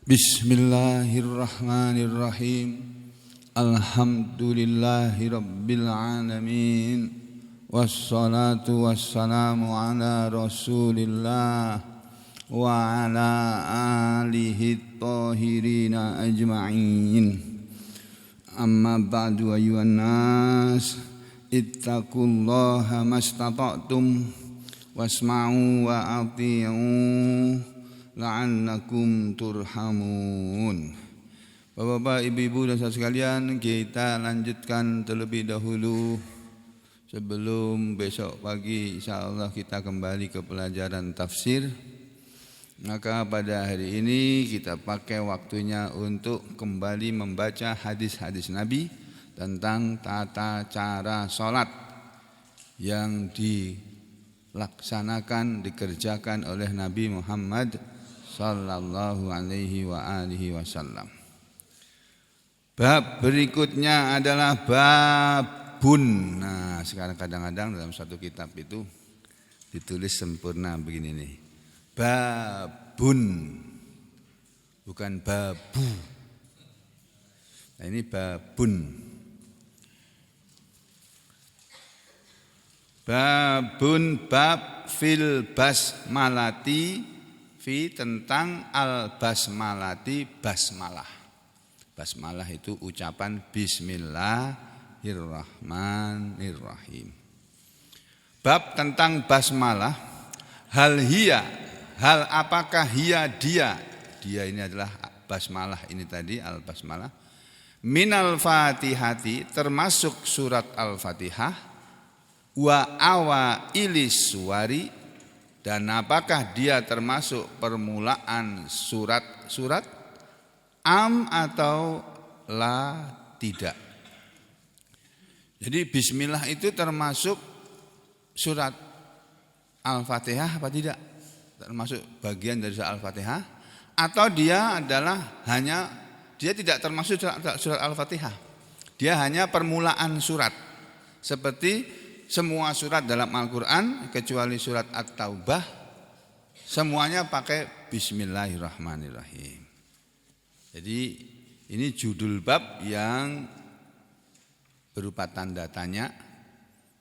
Bismillahirrahmanirrahim. Alhamdulillahi rabbil alamin. Wassalatu wassalamu ala rasulillah wa ala alihi tahirina ajma'in. Amma ba'du ayyuhan nas, ittaqullaha mastata'tum wasma'u wa ati'u la'annakum turhamun. Bapak-bapak, ibu-ibu dan saudara sekalian, kita lanjutkan terlebih dahulu sebelum besok pagi insyaallah kita kembali ke pelajaran tafsir. Maka pada hari ini kita pakai waktunya untuk kembali membaca hadis-hadis Nabi tentang tata cara sholat yang dilaksanakan, dikerjakan oleh Nabi Muhammad sallallahu alaihi wa alihi wasallam. Bab berikutnya adalah babun. Nah, sekarang kadang-kadang dalam satu kitab itu ditulis sempurna begini nih. Babun. Bukan babu. Nah, ini babun. Babun bab fil basmalati fi tentang al-basmalati basmalah. Basmalah itu ucapan bismillahirrahmanirrahim. Bab tentang basmalah. Hal apakah dia ini adalah basmalah ini tadi al-basmalah. Minal fatihati termasuk surat al-fatihah. Wa awa ilis suwari. Dan apakah dia termasuk permulaan surat-surat am atau la tidak. Jadi bismillah itu termasuk surat Al-Fatihah apa tidak? Termasuk bagian dari surat Al-Fatihah atau dia adalah dia tidak termasuk surat Al-Fatihah. Dia hanya permulaan surat. Seperti semua surat dalam Al-Quran kecuali surat At-Taubah semuanya pakai Bismillahirrahmanirrahim. Jadi ini judul bab yang berupa tanda tanya.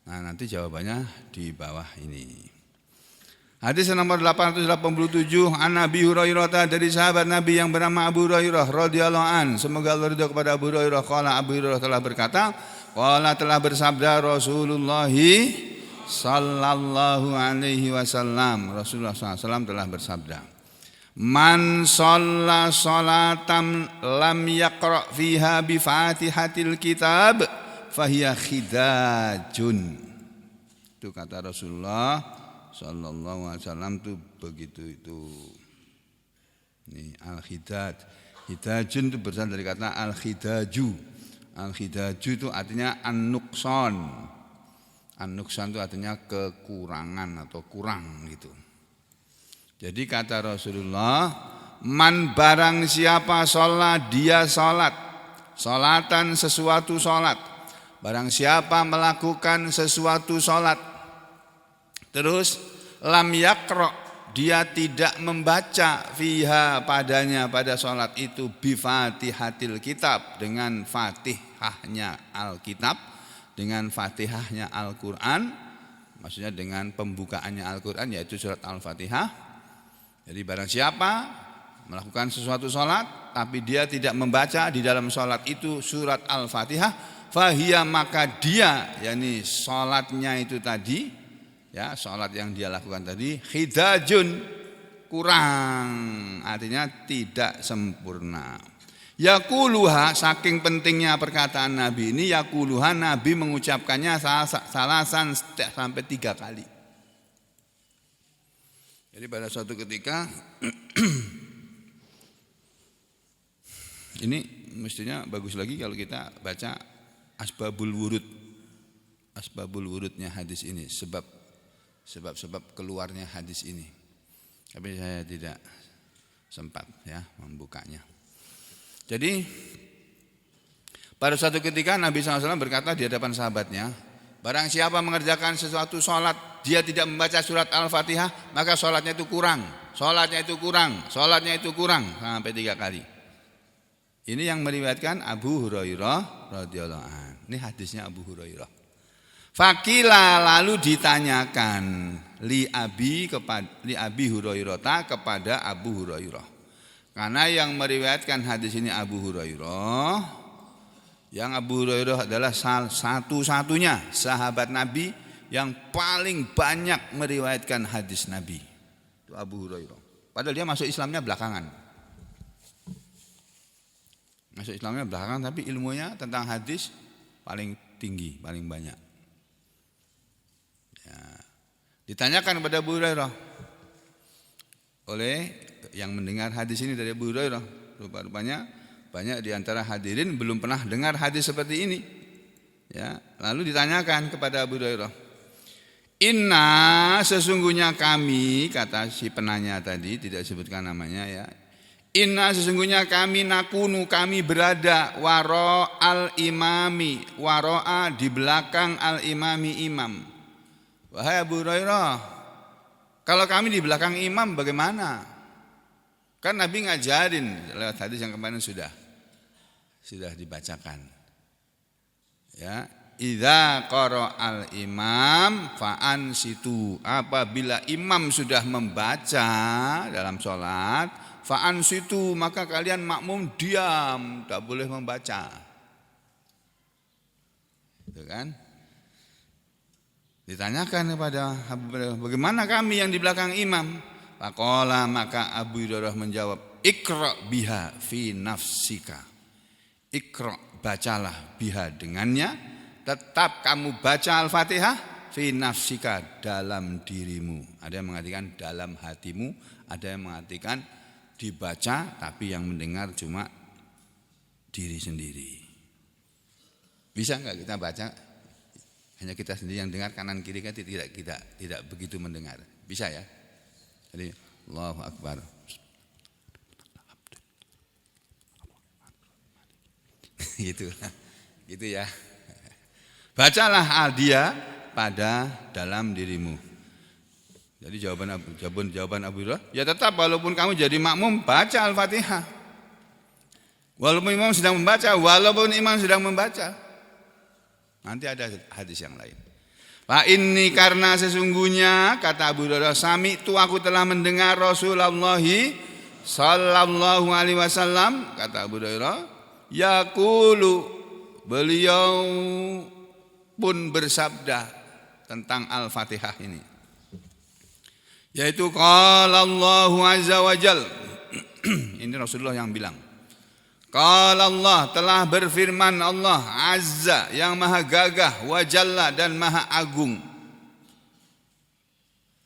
Nah, nanti jawabannya di bawah ini. Hadis nomor 887 an Abi Hurairah, dari sahabat Nabi yang bernama Abu Hurairah radhiyallahu an. Semoga Allah ridha kepada Abu Hurairah. Qala Abu Hurairah telah berkata, qala telah bersabda Rasulullah sallallahu alaihi wasallam. Rasulullah SAW telah bersabda, man shalla sholatan lam yaqra fiha bi fatihatil kitab fahiya khidajun. Itu kata Rasulullah sallallahu alaihi wasallam tuh begitu itu. Ini al-khidaj. Khidajun itu berasal dari kata al-khidaju. Al-khidaju itu artinya an-nuqsan. An-nuqsan itu artinya kekurangan atau kurang gitu. Jadi kata Rasulullah, man barang siapa sholat dia sholat, sholatan sesuatu sholat. Barang siapa melakukan sesuatu sholat, terus lam yakro, dia tidak membaca fiha padanya pada sholat itu bifatihatil kitab, dengan fatihahnya Alkitab, dengan fatihahnya Al-Quran, maksudnya dengan pembukaannya Al-Quran yaitu surat Al-Fatihah. Jadi barang siapa melakukan sesuatu sholat tapi dia tidak membaca di dalam sholat itu surat Al-Fatihah, fahiyya maka dia, yakni sholatnya itu tadi, ya, sholat yang dia lakukan tadi khidajun, kurang, artinya tidak sempurna. Yaquluha, saking pentingnya perkataan Nabi ini, yaquluha, Nabi mengucapkannya salasan sampai 3 kali. Jadi pada suatu ketika ini mestinya bagus lagi kalau kita baca asbabul wurudnya hadis ini, sebab keluarnya hadis ini. Tapi saya tidak sempat ya membukanya. Jadi pada suatu ketika Nabi SAW berkata di hadapan sahabatnya, barang siapa mengerjakan sesuatu sholat dia tidak membaca surat Al-Fatihah, maka sholatnya itu kurang. sholatnya itu kurang sampai 3 kali. Ini yang meriwayatkan Abu Hurairah radhiyallahu anhu. Ini hadisnya Abu Hurairah. Fakila lalu ditanyakan li Abi Hurairah kepada Abu Hurairah. Karena yang meriwayatkan hadis ini Abu Hurairah, yang Abu Hurairah adalah satu-satunya sahabat Nabi yang paling banyak meriwayatkan hadis Nabi. Itu Abu Hurairah. Padahal dia masuk Islamnya belakangan. Masuk Islamnya belakangan, tapi ilmunya tentang hadis paling tinggi, paling banyak. Ya. Ditanyakan kepada Abu Hurairah oleh yang mendengar hadis ini dari Abu Hurairah. Rupanya banyak di antara hadirin belum pernah dengar hadis seperti ini. Ya, lalu ditanyakan kepada Abu Hurairah, inna sesungguhnya kami, kata si penanya tadi, tidak sebutkan namanya ya. Inna sesungguhnya kami nakunu, kami berada waro al imami, waro'a di belakang al imami imam. Wahai Abu Hurairah, kalau kami di belakang imam bagaimana? Kan Nabi ngajarin lewat hadis yang kemarin sudah dibacakan. Ya, idza qara'al imam fa ansitu, apabila imam sudah membaca dalam sholat, fa ansitu maka kalian makmum diam, tak boleh membaca. Itu kan? Ditanyakan kepada Abu Hurairah, bagaimana kami yang di belakang imam? Faqala maka Abu Hurairah menjawab, Iqra biha fi nafsika. Iqra, bacalah biha dengannya, tetap kamu baca Al-Fatihah fi nafsika, dalam dirimu. Ada yang mengatakan dalam hatimu, ada yang mengatakan dibaca tapi yang mendengar cuma diri sendiri. Bisa enggak kita baca hanya kita sendiri yang dengar, kanan kiri kan tidak begitu mendengar? Bisa ya? Jadi Allahu Akbar. Gitu ya. Bacalah dia pada dalam dirimu. Jadi jawaban Abu Hurairah, ya tetap walaupun kamu jadi makmum baca Al-Fatihah. Walaupun imam sedang membaca. Nanti ada hadis yang lain. Fa inni, karena sesungguhnya kata Abu Hurairah, sami'tu, aku telah mendengar Rasulullah sallallahu alaihi wasallam, kata Abu Hurairah, yaqulu, beliau pun bersabda tentang Al-Fatihah ini, yaitu qala Allahu azza wa jal. Ini Rasulullah yang bilang. Qala Allah, telah berfirman Allah azza, yang maha gagah, wa jalla, dan maha agung.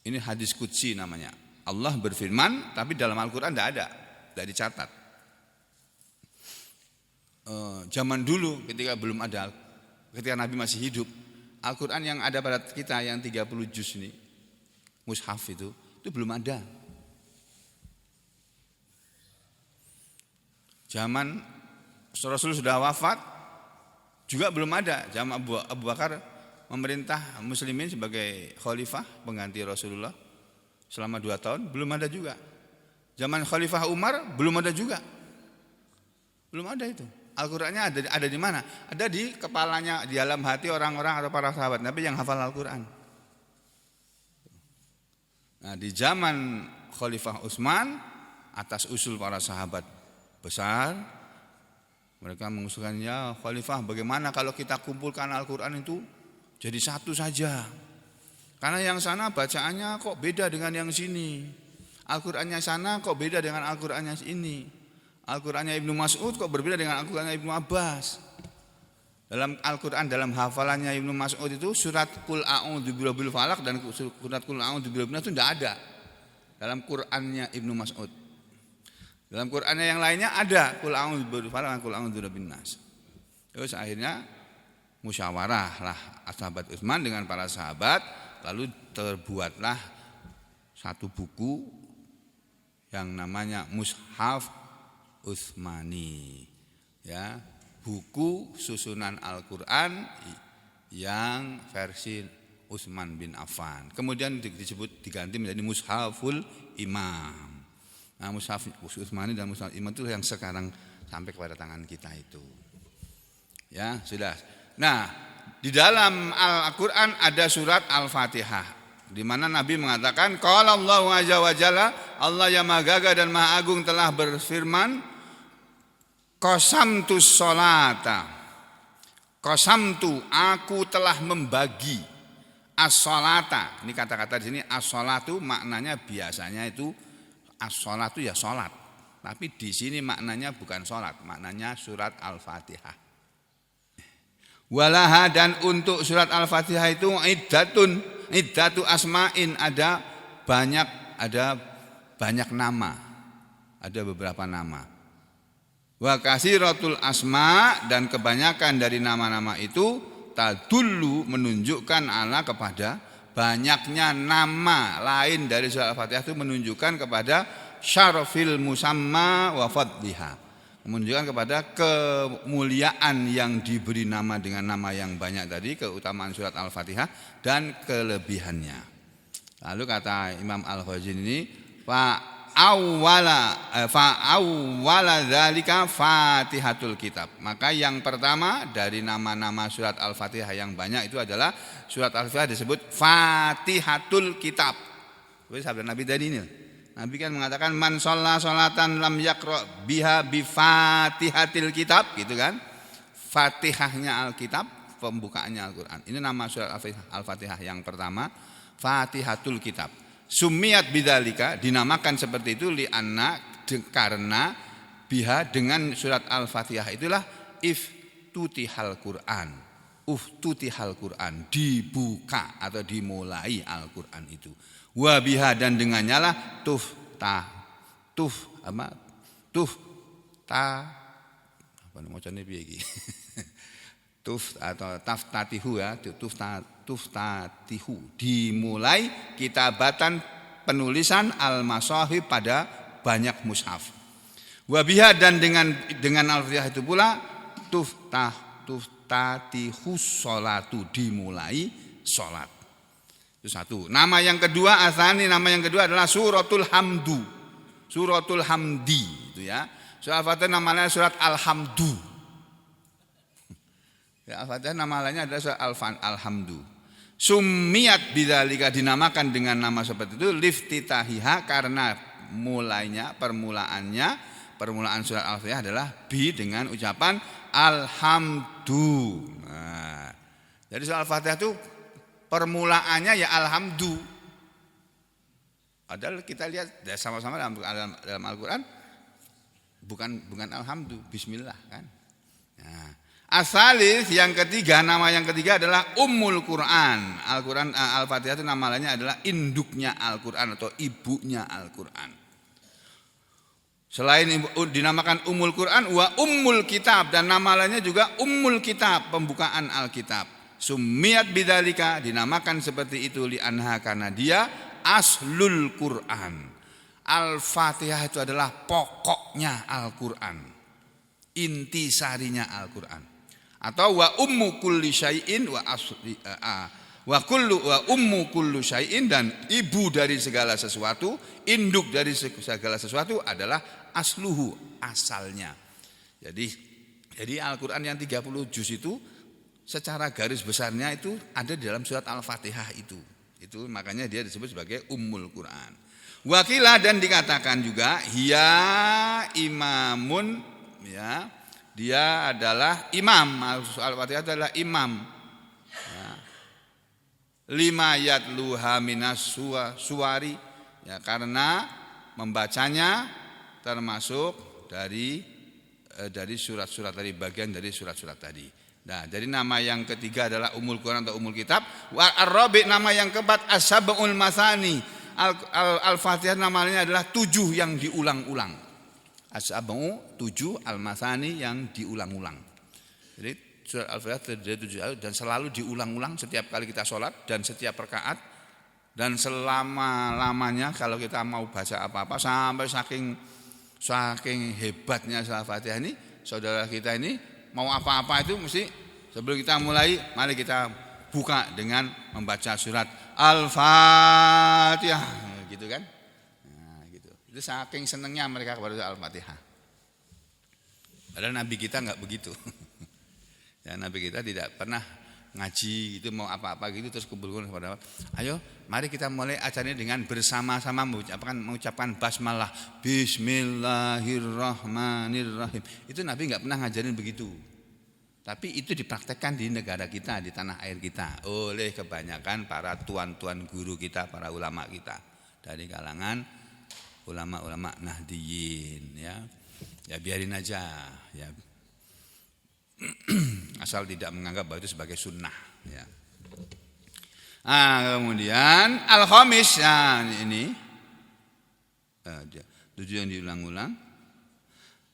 Ini hadis qudsi namanya. Allah berfirman, tapi dalam Al-Quran tidak dicatat. Zaman dulu ketika Nabi masih hidup, Al-Quran yang ada pada kita yang 30 juz ini, mushaf itu belum ada. Zaman Rasul sudah wafat juga belum ada. Zaman Abu Bakar memerintah muslimin sebagai khalifah pengganti Rasulullah selama 2 tahun, belum ada juga. Zaman Khalifah Umar belum ada juga. Belum ada itu. Al-Qur'annya ada di mana? Ada di kepalanya, di dalam hati orang-orang atau para sahabat Nabi yang hafal Al-Qur'an. Nah, di zaman Khalifah Utsman, atas usul para sahabat besar, mereka mengusulkan, ya Khalifah, bagaimana kalau kita kumpulkan Al-Quran itu jadi satu saja? Karena yang sana bacaannya kok beda dengan yang sini. Al-Qurannya sana kok beda dengan Al-Qurannya ini. Al-Qurannya Ibnu Mas'ud kok berbeda dengan Al-Qurannya Ibnu Abbas. Dalam Al-Quran, dalam hafalannya Ibnu Mas'ud itu surat Qul a'udzu birabbil falaq dan surat Qul a'udzu birabbin nas itu tidak ada dalam Qurannya Ibnu Mas'ud. Dalam Qurannya yang lainnya ada Qul a'udzu birabbil falaq dan Qul a'udzu birabbin nas. Terus akhirnya musyawarah lah sahabat Utsman dengan para sahabat, lalu terbuatlah satu buku yang namanya Mushaf Utsmani, ya, buku susunan Al-Quran yang versi Utsman bin Affan. Kemudian disebut diganti menjadi Mushaful Imam. Nah, Mushaf Utsmani dan Mushaf Imam itu yang sekarang sampai kepada tangan kita itu. Ya, sudah. Nah, di dalam Al-Qur'an ada surat Al-Fatihah di mana Nabi mengatakan qala Allahu azza wa jalla, Allah yang Maha Gagah dan Maha Agung telah berfirman, qasamtu sholata. Qasamtu, aku telah membagi as-sholata. Ini kata-kata di sini as-sholatu maknanya biasanya itu as-sholatu ya sholat. Tapi di sini maknanya bukan sholat, maknanya surat Al-Fatihah. Walaha, dan untuk surat Al-Fatihah itu iddatu asma'in, ada banyak nama, ada beberapa nama. Wa kasiratul asma, dan kebanyakan dari nama-nama itu tadullu, menunjukkan ala kepada banyaknya nama lain dari surat Al-Fatihah itu menunjukkan kepada syarafil musamma wa fadliha, menunjukkan kepada kemuliaan yang diberi nama dengan nama yang banyak tadi, keutamaan surat Al-Fatihah dan kelebihannya. Lalu kata Imam Al-Ghazali ini fa awwala dzalika Fatihatul Kitab. Maka yang pertama dari nama-nama surat Al-Fatihah yang banyak itu adalah surat Al-Fatihah disebut Fatihatul Kitab. Itu sabda Nabi tadi ini. Nabi kan mengatakan man shalla sholatan lam yaqra biha bi Fatihatil Kitab, gitu kan? Fatihahnya Alkitab, pembukaannya Al-Qur'an. Ini nama surat Al-Fatihah yang pertama, Fatihatul Kitab. Sumiyat bidzalika, dinamakan seperti itu li'anna, karena biha, dengan surat Al-Fatihah itulah iftutihal Qur'an. Uftutihal Qur'an, dibuka atau dimulai Al-Qur'an itu. Wa biha, dan dengannya lah taftatihu ya, tuftatihu, dimulai kitabatan penulisan al-masahib pada banyak mushaf. Wa biha, dan dengan Al-Fatihah itu pula tuftatihu sholatu, dimulai sholat. Itu satu. Nama yang kedua adalah suratul hamdu. Suratul hamdi itu ya. Surat Al-Fatihah namanya surat Al-Hamdu. Ya, Al-Fatihah nama lainnya adalah surat Al-Hamdu. Summiyat bidzalika, dinamakan dengan nama seperti itu liftitahiha, karena permulaan surat Al-Fatihah adalah dengan ucapan Alhamdu. Nah, jadi surat Al-Fatihah itu permulaannya ya Alhamdu. Padahal kita lihat sama-sama dalam Al-Quran bukan Alhamdu, Bismillah kan. Nah, asalis yang ketiga, nama yang ketiga adalah Ummul Quran. Al-Fatihah itu nama lainnya adalah induknya Al-Quran atau ibunya Al-Quran. Selain dinamakan Ummul Quran, wa Ummul Kitab, dan nama lainnya juga Ummul Kitab, pembukaan Alkitab. Summiyat bidzalika, dinamakan seperti itu li'anha, karena dia aslul Quran. Al-Fatihah itu adalah pokoknya Al-Quran, intisarinya Al-Quran. Atau wa ummu kulli syai'in wa ummu kullu syai'in, dan ibu dari segala sesuatu, induk dari segala sesuatu adalah asluhu, asalnya. Jadi Al-Quran yang 30 juz itu secara garis besarnya itu ada di dalam surat Al-Fatihah itu. Itu makanya dia disebut sebagai Ummul Quran. Wakilah, dan dikatakan juga hiya imamun, ya. Dia adalah imam. Al-Fatihah adalah imam. Ya. Lima yatluha minas suwari, ya, karena membacanya termasuk dari surat-surat tadi, bagian dari surat-surat tadi. Nah, jadi nama yang ketiga adalah Ummul Quran atau Ummul Kitab. Ar-Rabi, nama yang keempat As-Sab'ul Masani. Al-Fatihah namanya adalah 7 yang diulang-ulang. As-Sab'u 7, Al-Masani yang diulang-ulang. Jadi surat Al-Fatihah terdiri 7 ayat dan selalu diulang-ulang setiap kali kita sholat dan setiap rakaat, dan selama-lamanya kalau kita mau baca apa-apa, sampai saking hebatnya surat Al-Fatihah ini, saudara kita ini mau apa-apa itu mesti sebelum kita mulai, mari kita buka dengan membaca surat Al-Fatihah, gitu kan? Nah, gitu. Itu saking senangnya mereka kepada Al-Fatihah. Padahal Nabi kita nggak begitu. Ya, Nabi kita tidak pernah ngaji gitu, mau apa-apa gitu terus kumpul-kumpul kepada, ayo mari kita mulai acaranya dengan bersama-sama mengucapkan basmalah, Bismillahirrahmanirrahim. Itu Nabi nggak pernah ngajarin begitu. Tapi itu dipraktekkan di negara kita, di tanah air kita oleh kebanyakan para tuan-tuan guru kita, para ulama kita dari kalangan ulama-ulama Nahdiyin, ya. Ya biarin aja, ya. Asal tidak menganggap bahwa itu sebagai sunnah, ya. Nah, kemudian al-khamis, ya, ini 7 yang diulang-ulang.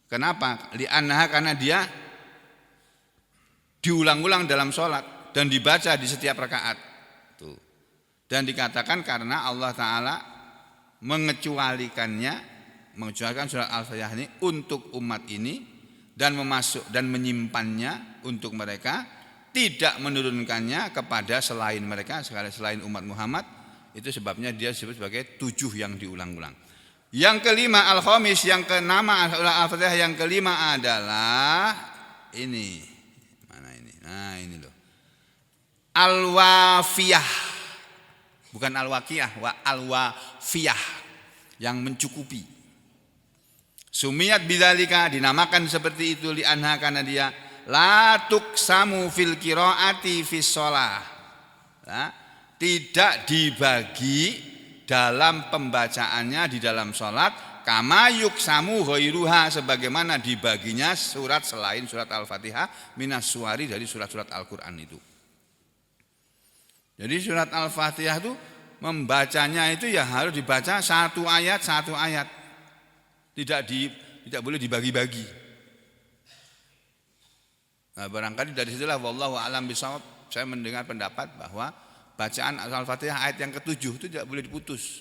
Kenapa? Li'annaha, karena dia diulang-ulang dalam sholat dan dibaca di setiap rakaat. Tuh. Dan dikatakan karena Allah Ta'ala mengecualikan surat Al-Fatihah ini untuk umat ini dan menyimpannya untuk mereka, tidak menurunkannya kepada selain mereka, selain umat Muhammad. Itu sebabnya dia disebut sebagai 7 yang diulang-ulang. Yang kelima al-khamis, yang kenama Al-Fatihah yang kelima adalah ini. Mana ini? Nah, ini loh. Al-wafiyah. Bukan al-waqiyah, al-wafiyah, yang mencukupi. Sumiyat bidzalika, dinamakan seperti itu li'anha, karena dia la tuqsamu fil qiraati fis shalah. Tidak dibagi dalam pembacaannya di dalam salat, kama yuqsamu ghairuha, sebagaimana dibaginya surat selain surat Al-Fatihah minas suwari, dari surat-surat Al-Qur'an itu. Jadi surat Al-Fatihah itu membacanya itu ya harus dibaca satu ayat. Tidak boleh dibagi-bagi. Nah, barangkali dari situlah wallahu a'lam bishawab, saya mendengar pendapat bahwa bacaan Al-Fatihah ayat yang ke-7 itu tidak boleh diputus.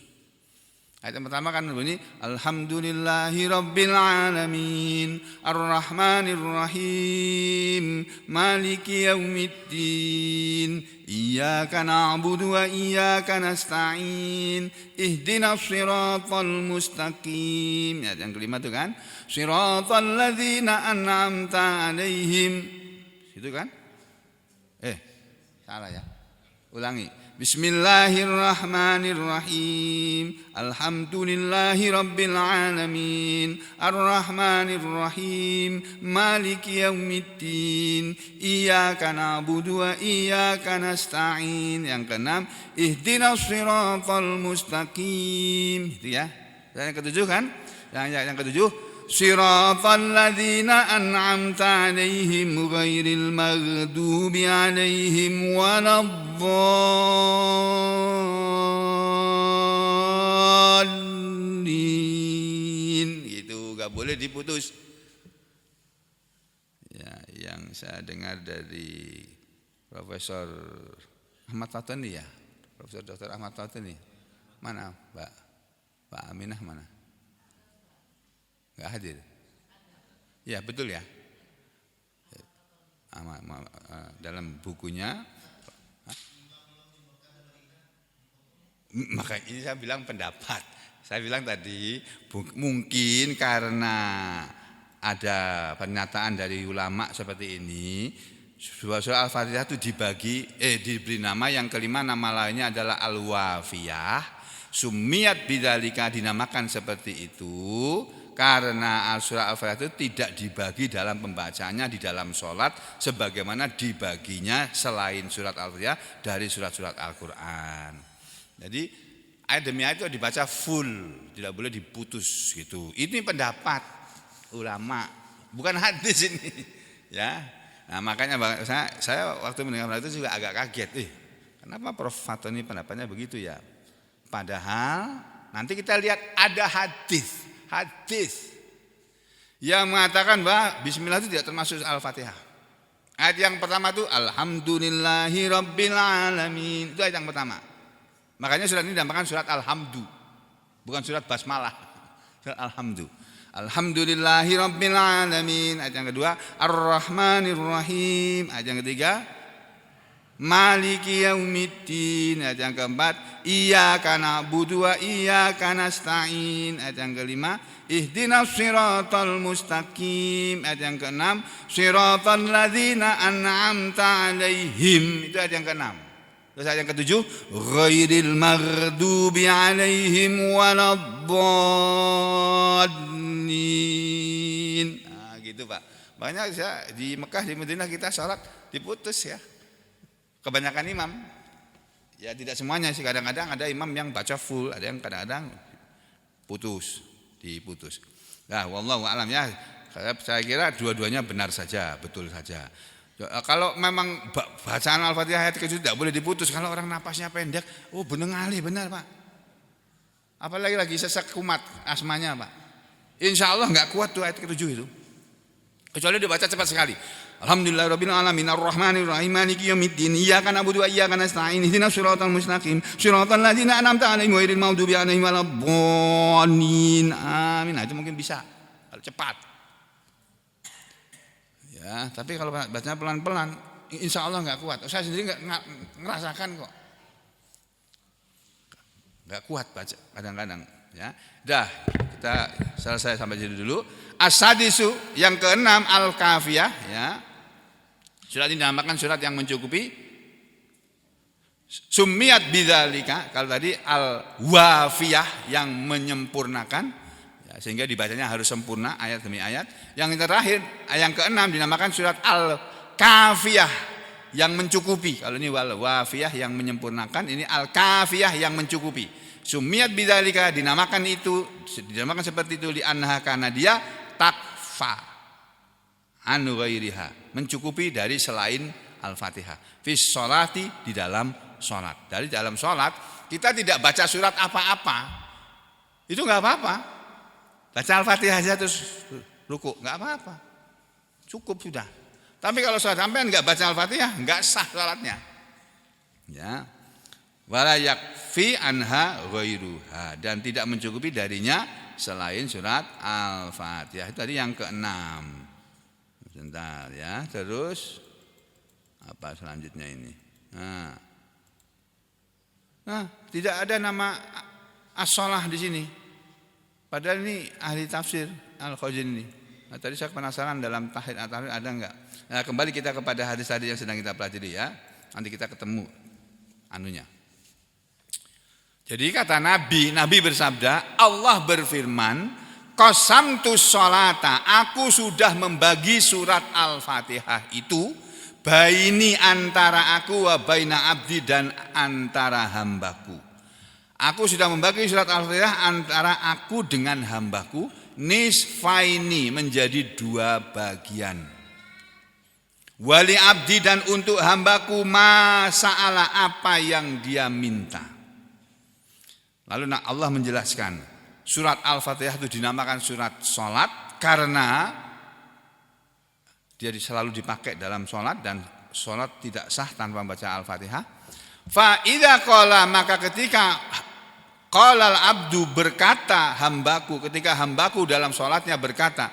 Ayat yang pertama kan bunyi Alhamdulillahirabbil alamin arrahmanirrahim maliki yaumiddin iyyaka na'budu wa iyyaka nasta'in ihdinas siratal mustaqim. Ayat yang kelima itu kan siratal ladzina an'amta 'alaihim. Itu kan? Salah ya. Ulangi. Bismillahirrahmanirrahim. Alhamdulillahirabbil alamin. Arrahmanirrahim. Maliki yaumiddin. Iyyaka na'budu wa iyyaka nasta'in. Yang keenam, ihdinas siratal mustaqim. Itu ya. Dan yang ketujuh kan? Yang ketujuh, siratal ladzina an'amta 'alaihim ghairil maghdubi 'alaihim waladdallin. Itu enggak boleh diputus. Ya, yang saya dengar dari Profesor Ahmad Tautani, ya. Profesor Dr. Ahmad Tautani. Mana, Mbak Aminah mana? Enggak hadir. Ya, betul ya. Dalam bukunya, maka ini saya bilang pendapat. Saya bilang tadi mungkin karena ada pernyataan dari ulama seperti ini, surah Al-Fatihah itu diberi nama yang kelima, nama lainnya adalah Al-Wafiyah. Sumiyat bidzalika, dinamakan seperti itu karena surah Al-Fatihah itu tidak dibagi dalam pembacaannya di dalam sholat sebagaimana dibaginya selain surat Al-Fatihah dari surat-surat Al-Quran. Jadi ayat demi ayat itu dibaca full, tidak boleh diputus gitu. Ini pendapat ulama, bukan hadis ini, ya. Nah, makanya saya waktu mendengar itu juga agak kaget. Kenapa Prof. Fatoni pendapatnya begitu ya? Padahal nanti kita lihat ada hadis yang mengatakan bahwa bismillah itu tidak termasuk Al-Fatihah. Ayat yang pertama itu Alhamdulillahirabbil alamin. Itu ayat yang pertama. Makanya surat ini dinamakan surat Alhamdu, bukan surat basmalah. Surat Alhamdu. Alhamdulillahirabbil alamin. Ayat yang kedua Ar-Rahmanirrahim. Ayat yang ketiga maliki yaumiddin. Ayat yang keempat, iyyaka na'budu wa iyyaka nasta'in. Ayat yang kelima, ihdinas siratal mustaqim. Ayat yang keenam, siratal ladzina an'amta 'alaihim. Itu ayat yang keenam. Terus ayat yang ketujuh, ghairil maghdubi 'alaihim waladdallin. Nah, gitu Pak. Makanya di Mekah, di Madinah kita sholat diputus ya. Kebanyakan imam, ya tidak semuanya sih, kadang-kadang ada imam yang baca full, ada yang kadang-kadang diputus. Nah, wallahu a'lam ya. Saya kira dua-duanya benar saja, betul saja. Kalau memang bacaan Al-Fatihah ayat ke-7 tidak boleh diputus, kalau orang napasnya pendek, oh benar ngali, benar Pak. Apalagi lagi sesak kumat asmanya Pak. Insya Allah nggak kuat tuh ayat ke-7 itu. Kecuali dibaca cepat sekali. Alhamdulillahirabbil alamin arrahmanir rahim maliki yaumiddin iyyaka na'budu wa iyyaka nasta'in ihdinas siratal mustaqim siratal ladzina an'amta 'alaihim ghairil maghdubi 'alaihim waladdallin. Amin. Nah, itu mungkin bisa kalau cepat. Ya, tapi kalau bacanya pelan-pelan insya Allah nggak kuat. Saya sendiri nggak ngerasakan kok. Nggak kuat baca kadang-kadang ya. Dah, kita selesai sampai sini dulu. As-sadisu yang keenam al-kafiyah ya. Surat ini dinamakan surat yang mencukupi. Summiyat bidzalika, kalau tadi al-wafiyah yang menyempurnakan ya, sehingga dibacanya harus sempurna ayat demi ayat. Yang terakhir yang keenam dinamakan surat al-kafiyah yang mencukupi. Kalau ini wal-wafiyah yang menyempurnakan, ini al-kafiyah yang mencukupi. Summiyat bidzalika dinamakan seperti itu li annaha karena dia takfa anu ghairiha, mencukupi dari selain Al-Fatihah. Fis sholati, di dalam sholat. Dari dalam sholat kita tidak baca surat apa-apa, itu nggak apa-apa. Baca Al-Fatihah saja terus ruku, nggak apa-apa, cukup sudah. Tapi kalau sholat sampean nggak baca Al-Fatihah, nggak sah sholatnya. Ya, wala yakfi anha ghairuha, dan tidak mencukupi darinya selain surat Al-Fatihah. Itu tadi yang keenam. Sebentar ya, terus apa selanjutnya ini? Nah, tidak ada nama as-shalah di sini. Padahal ini ahli tafsir Al-Khazini. Nah, tadi saya penasaran dalam Tahrir at-Tahrir ada enggak? Nah, kembali kita kepada hadis tadi yang sedang kita pelajari ya. Nanti kita ketemu anunya. Jadi kata Nabi bersabda, Allah berfirman, qasamtu sholata, aku sudah membagi surat Al-Fatihah itu baini antara aku wa baina abdi, dan antara hambaku. Aku sudah membagi surat Al-Fatihah antara aku dengan hambaku, nisfaini, menjadi dua bagian. Wali abdi, dan untuk hambaku masa'ala, apa yang dia minta. Lalu Allah menjelaskan, surat Al-Fatihah itu dinamakan surat sholat karena dia selalu dipakai dalam sholat, dan sholat tidak sah tanpa membaca Al-Fatihah. Fa idza qala, maka ketika qala al-abdu, berkata hambaku, ketika hambaku dalam sholatnya berkata,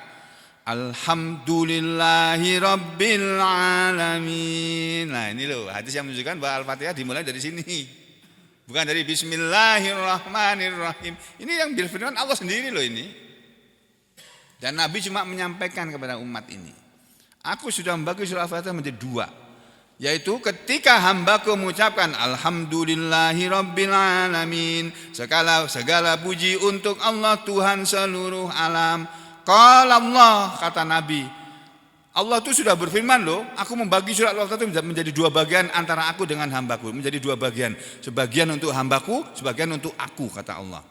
alhamdulillahi rabbil alamin. Nah, ini loh hadis yang menunjukkan bahwa Al-Fatihah dimulai dari sini. Bukan dari bismillahirrahmanirrahim. Ini yang berfirman Allah sendiri loh ini. Dan Nabi cuma menyampaikan kepada umat ini, aku sudah membagi surah Al-Fatihah menjadi dua, yaitu ketika hambaku mengucapkan alhamdulillahi rabbil alamin, segala puji untuk Allah Tuhan seluruh alam. Qala Allah, kata Nabi, Allah itu sudah berfirman loh, aku membagi surat Al-Fatihah menjadi dua bagian antara aku dengan hambaku, menjadi dua bagian, sebagian untuk hambaku, sebagian untuk aku, kata Allah.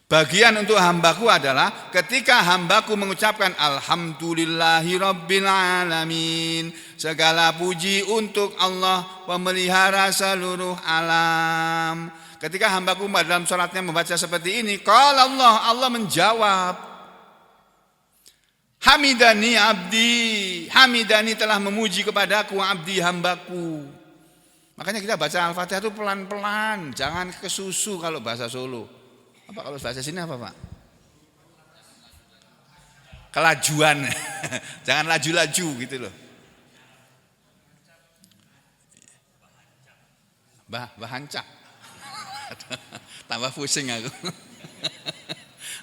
Bagian untuk hambaku adalah ketika hambaku mengucapkan alhamdulillahi rabbil alamin, segala puji untuk Allah pemelihara seluruh alam. Ketika hambaku dalam suratnya membaca seperti ini, qala Allah menjawab, hamidani abdi, hamidani telah memuji kepadaku abdi, hambaku. Makanya kita baca Al-Fatihah itu pelan-pelan, jangan kesusu kalau bahasa Solo. Apa kalau bahasa sini apa Pak? Kelajuan. Jangan laju-laju gitu loh. Bahancak. Tambah pusing aku.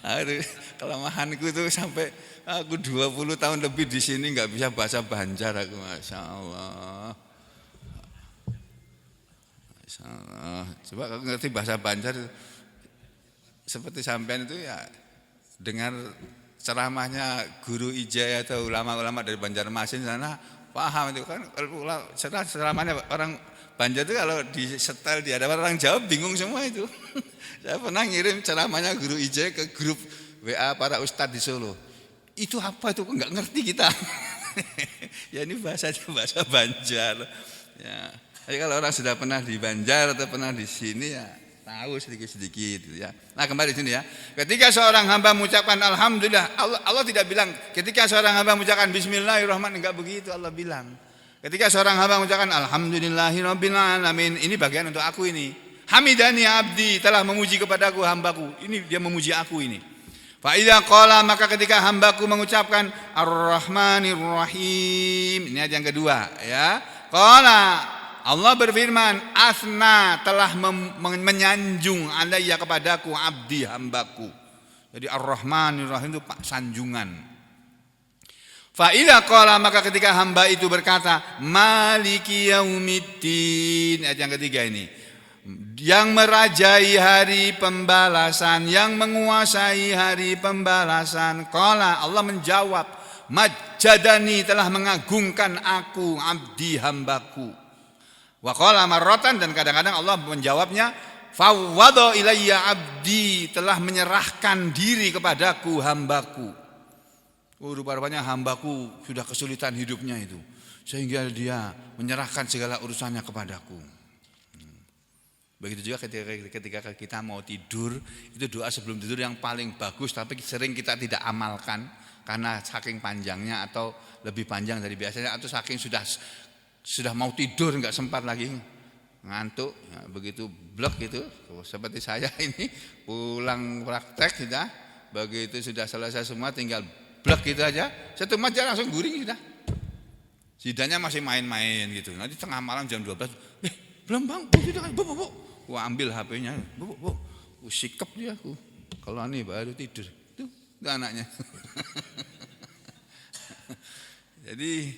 Aduh, kelemahanku itu sampai aku 20 tahun lebih di sini nggak bisa bahasa Banjar aku, Masya Allah. Masya Allah. Coba kalau ngerti bahasa Banjar seperti sampean itu ya dengar ceramahnya guru ijazah atau ulama-ulama dari Banjarmasin sana paham itu kan. Ceramahnya orang Banjar itu kalau di setel di hadapan orang Jawa bingung semua itu. Saya pernah ngirim ceramahnya guru ijazah ke grup WA para ustadz di Solo. Itu apa itu? Enggak ngerti kita. Ya ini bahasanya bahasa Banjar. Ya. Jadi kalau orang sudah pernah di Banjar atau pernah di sini ya tahu sedikit-sedikit gitu ya. Nah, kembali sini ya. Ketika seorang hamba mengucapkan alhamdulillah, Allah tidak bilang ketika seorang hamba mengucapkan bismillahirrahmanirrahim, enggak begitu Allah bilang. Ketika seorang hamba mengucapkan alhamdulillahirabbil alamin, ini bagian untuk aku ini. Hamidani abdi, telah memuji kepadaku hambaku. Ini dia memuji aku ini. Fa idza qala, maka ketika hambaku mengucapkan arrahmanirrahim, ini ayat yang kedua ya. Qala, Allah berfirman, asna, telah menyanjung alayya kepadaku abdi hambaku. Jadi arrahmanirrahim itu sanjungan. Fa idza qala, maka ketika hamba itu berkata maliki yaumiddin, ayat yang ketiga ini, yang merajai hari pembalasan, yang menguasai hari pembalasan. Qala, Allah menjawab, majjadani, telah mengagungkan aku abdi hambaku. Wa qala marratan, dan kadang-kadang Allah menjawabnya fawwadha ilayya abdi, telah menyerahkan diri kepadaku hambaku. Rupa-rupanya hambaku sudah kesulitan hidupnya itu, sehingga dia menyerahkan segala urusannya kepadaku. Begitu juga ketika kita mau tidur, itu doa sebelum tidur yang paling bagus, tapi sering kita tidak amalkan karena saking panjangnya atau lebih panjang dari biasanya, atau saking sudah mau tidur nggak sempat lagi, ngantuk ya, begitu blok gitu seperti saya ini pulang praktek sudah, begitu sudah selesai semua tinggal blok gitu aja, 1 jam langsung guring sudah. Sidanya masih main-main gitu. Nanti tengah malam jam 12, belum bang, sudah kan, bu. Wah, ambil HP-nya, bu. Sikap dia aku. Kalau ini baru tidur, itu anaknya. Jadi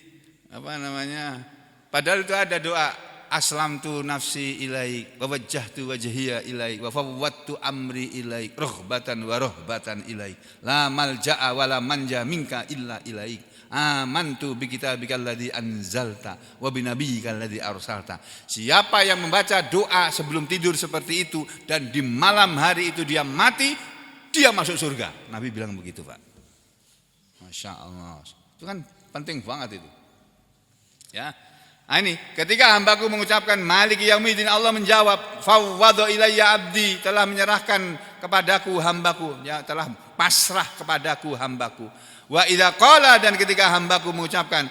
apa namanya? Padahal itu ada doa aslamtu nafsi ilaik wa wajjahtu wajhiya ilaik wa fawwadtu amri ilaik raghbatan wa rahbatan ilaik la malja'a wa la manja minka illa ilaik amantu bi kitabikal ladzi anzalta wa bi nabiyyikal ladzi arsalta. Siapa yang membaca doa sebelum tidur seperti itu dan di malam hari itu dia mati, dia masuk surga. Nabi bilang begitu, Pak. Masya Allah. Itu kan penting banget itu. Ya. Nah, ini ketika hambaku mengucapkan maliki yaumiddin, Allah menjawab fawwadha ilayya abdi, telah menyerahkan kepadaku hambaku, ya, telah pasrah kepadaku hambaku. Wa idza qala, dan ketika hambaku mengucapkan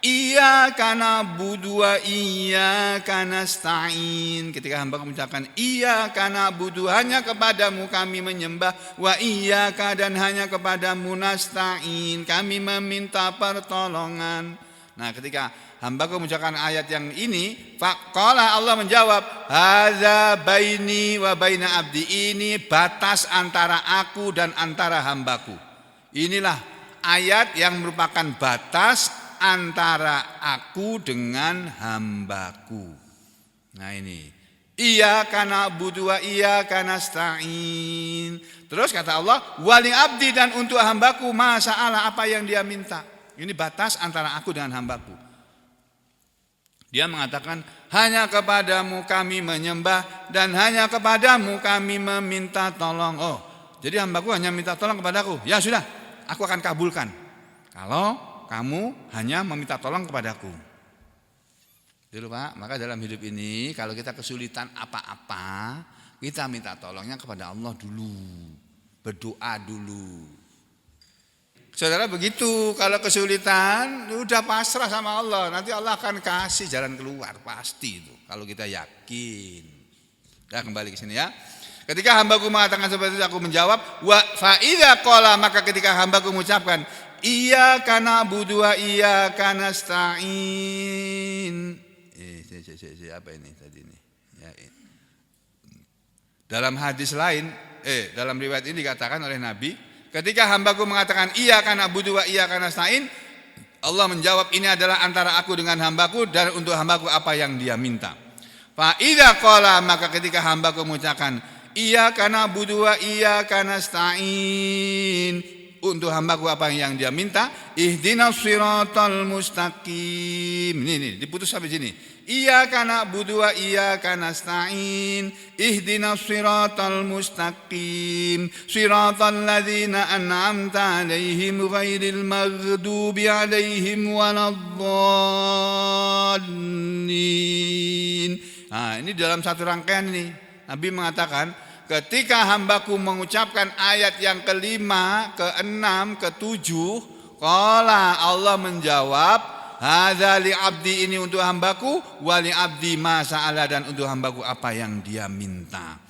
iyyaka na'budu wa iyyaka nasta'in, ketika hambaku mengucapkan iyyaka na'budu, hanya kepadamu kami menyembah, wa iyyaka, dan hanya kepadamu nasta'in, kami meminta pertolongan. Nah, ketika hambaku mengucapkan ayat yang ini, faqala, Allah menjawab, hadza baini wa baina abdi, ini batas antara aku dan antara hambaku. Inilah ayat yang merupakan batas antara aku dengan hambaku. Nah ini, iyyaka na'budu wa iyyaka nasta'in. Terus kata Allah, wali abdi, dan untuk hambaku masalah apa yang dia minta. Ini batas antara aku dengan hambaku. Dia mengatakan hanya kepadamu kami menyembah dan hanya kepadamu kami meminta tolong. Oh, jadi hambaku hanya minta tolong kepadaku. Ya sudah, aku akan kabulkan kalau kamu hanya meminta tolong kepadaku. Dulu Pak, maka dalam hidup ini kalau kita kesulitan apa-apa, kita minta tolongnya kepada Allah dulu. Berdoa dulu. Saudara, begitu kalau kesulitan udah pasrah sama Allah, nanti Allah akan kasih jalan keluar, pasti itu kalau kita yakin. Nah, kembali ke sini ya. Ketika hambaku mengatakan seperti itu, aku menjawab wa fa idza qala, maka ketika hambaku mengucapkan iyyaka na'budu wa iyyaka nasta'in. Apa ini tadi ini? Dalam hadis lain, dalam riwayat ini dikatakan oleh Nabi, ketika hambaku mengatakan iyyaka na'budu wa iyyaka nasta'in, Allah menjawab, ini adalah antara aku dengan hambaku dan untuk hambaku apa yang dia minta. Fa idza qala, maka ketika hambaku mengucapkan iyyaka na'budu wa iyyaka nasta'in, untuk hambaku apa yang dia minta, ihdinas siratal mustaqim. Ini diputus sampai sini. Iyyaka na'budu wa iyyaka nasta'in, ihdinas siratal mustaqim, siratal ladzina an'amta 'alaihim ghairil maghdubi 'alaihim waladdallin. Nah, ini dalam satu rangkaian ini Nabi mengatakan, ketika hambaku mengucapkan ayat yang kelima, keenam, ketujuh, qala, Allah menjawab, hadza li abdi, ini untuk hambaku, wa li abdi ma sa'ala, dan untuk hambaku apa yang dia minta.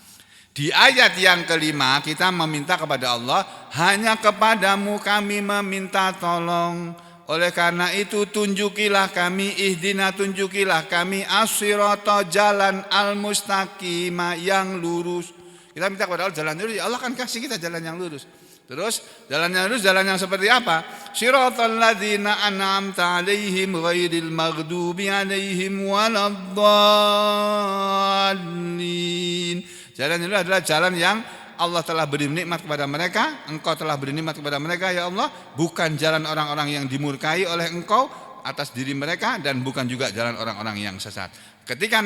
Di ayat yang kelima kita meminta kepada Allah, hanya kepadamu kami meminta tolong. Oleh karena itu tunjukilah kami, ihdina, tunjukilah kami as-sirata, jalan al-mustaqima, yang lurus. Kita minta kepada Allah jalan lurus, Allah akan kasih kita jalan yang lurus. Terus jalan yang lurus, jalan yang seperti apa? Siratal ladzina an'amta 'alaihim ghairil maghdubi 'alaihim waladdallin. Jalan yang lurus adalah jalan yang Allah telah beri nikmat kepada mereka, Engkau telah beri nikmat kepada mereka ya Allah, bukan jalan orang-orang yang dimurkai oleh Engkau atas diri mereka, dan bukan juga jalan orang-orang yang sesat. Ketika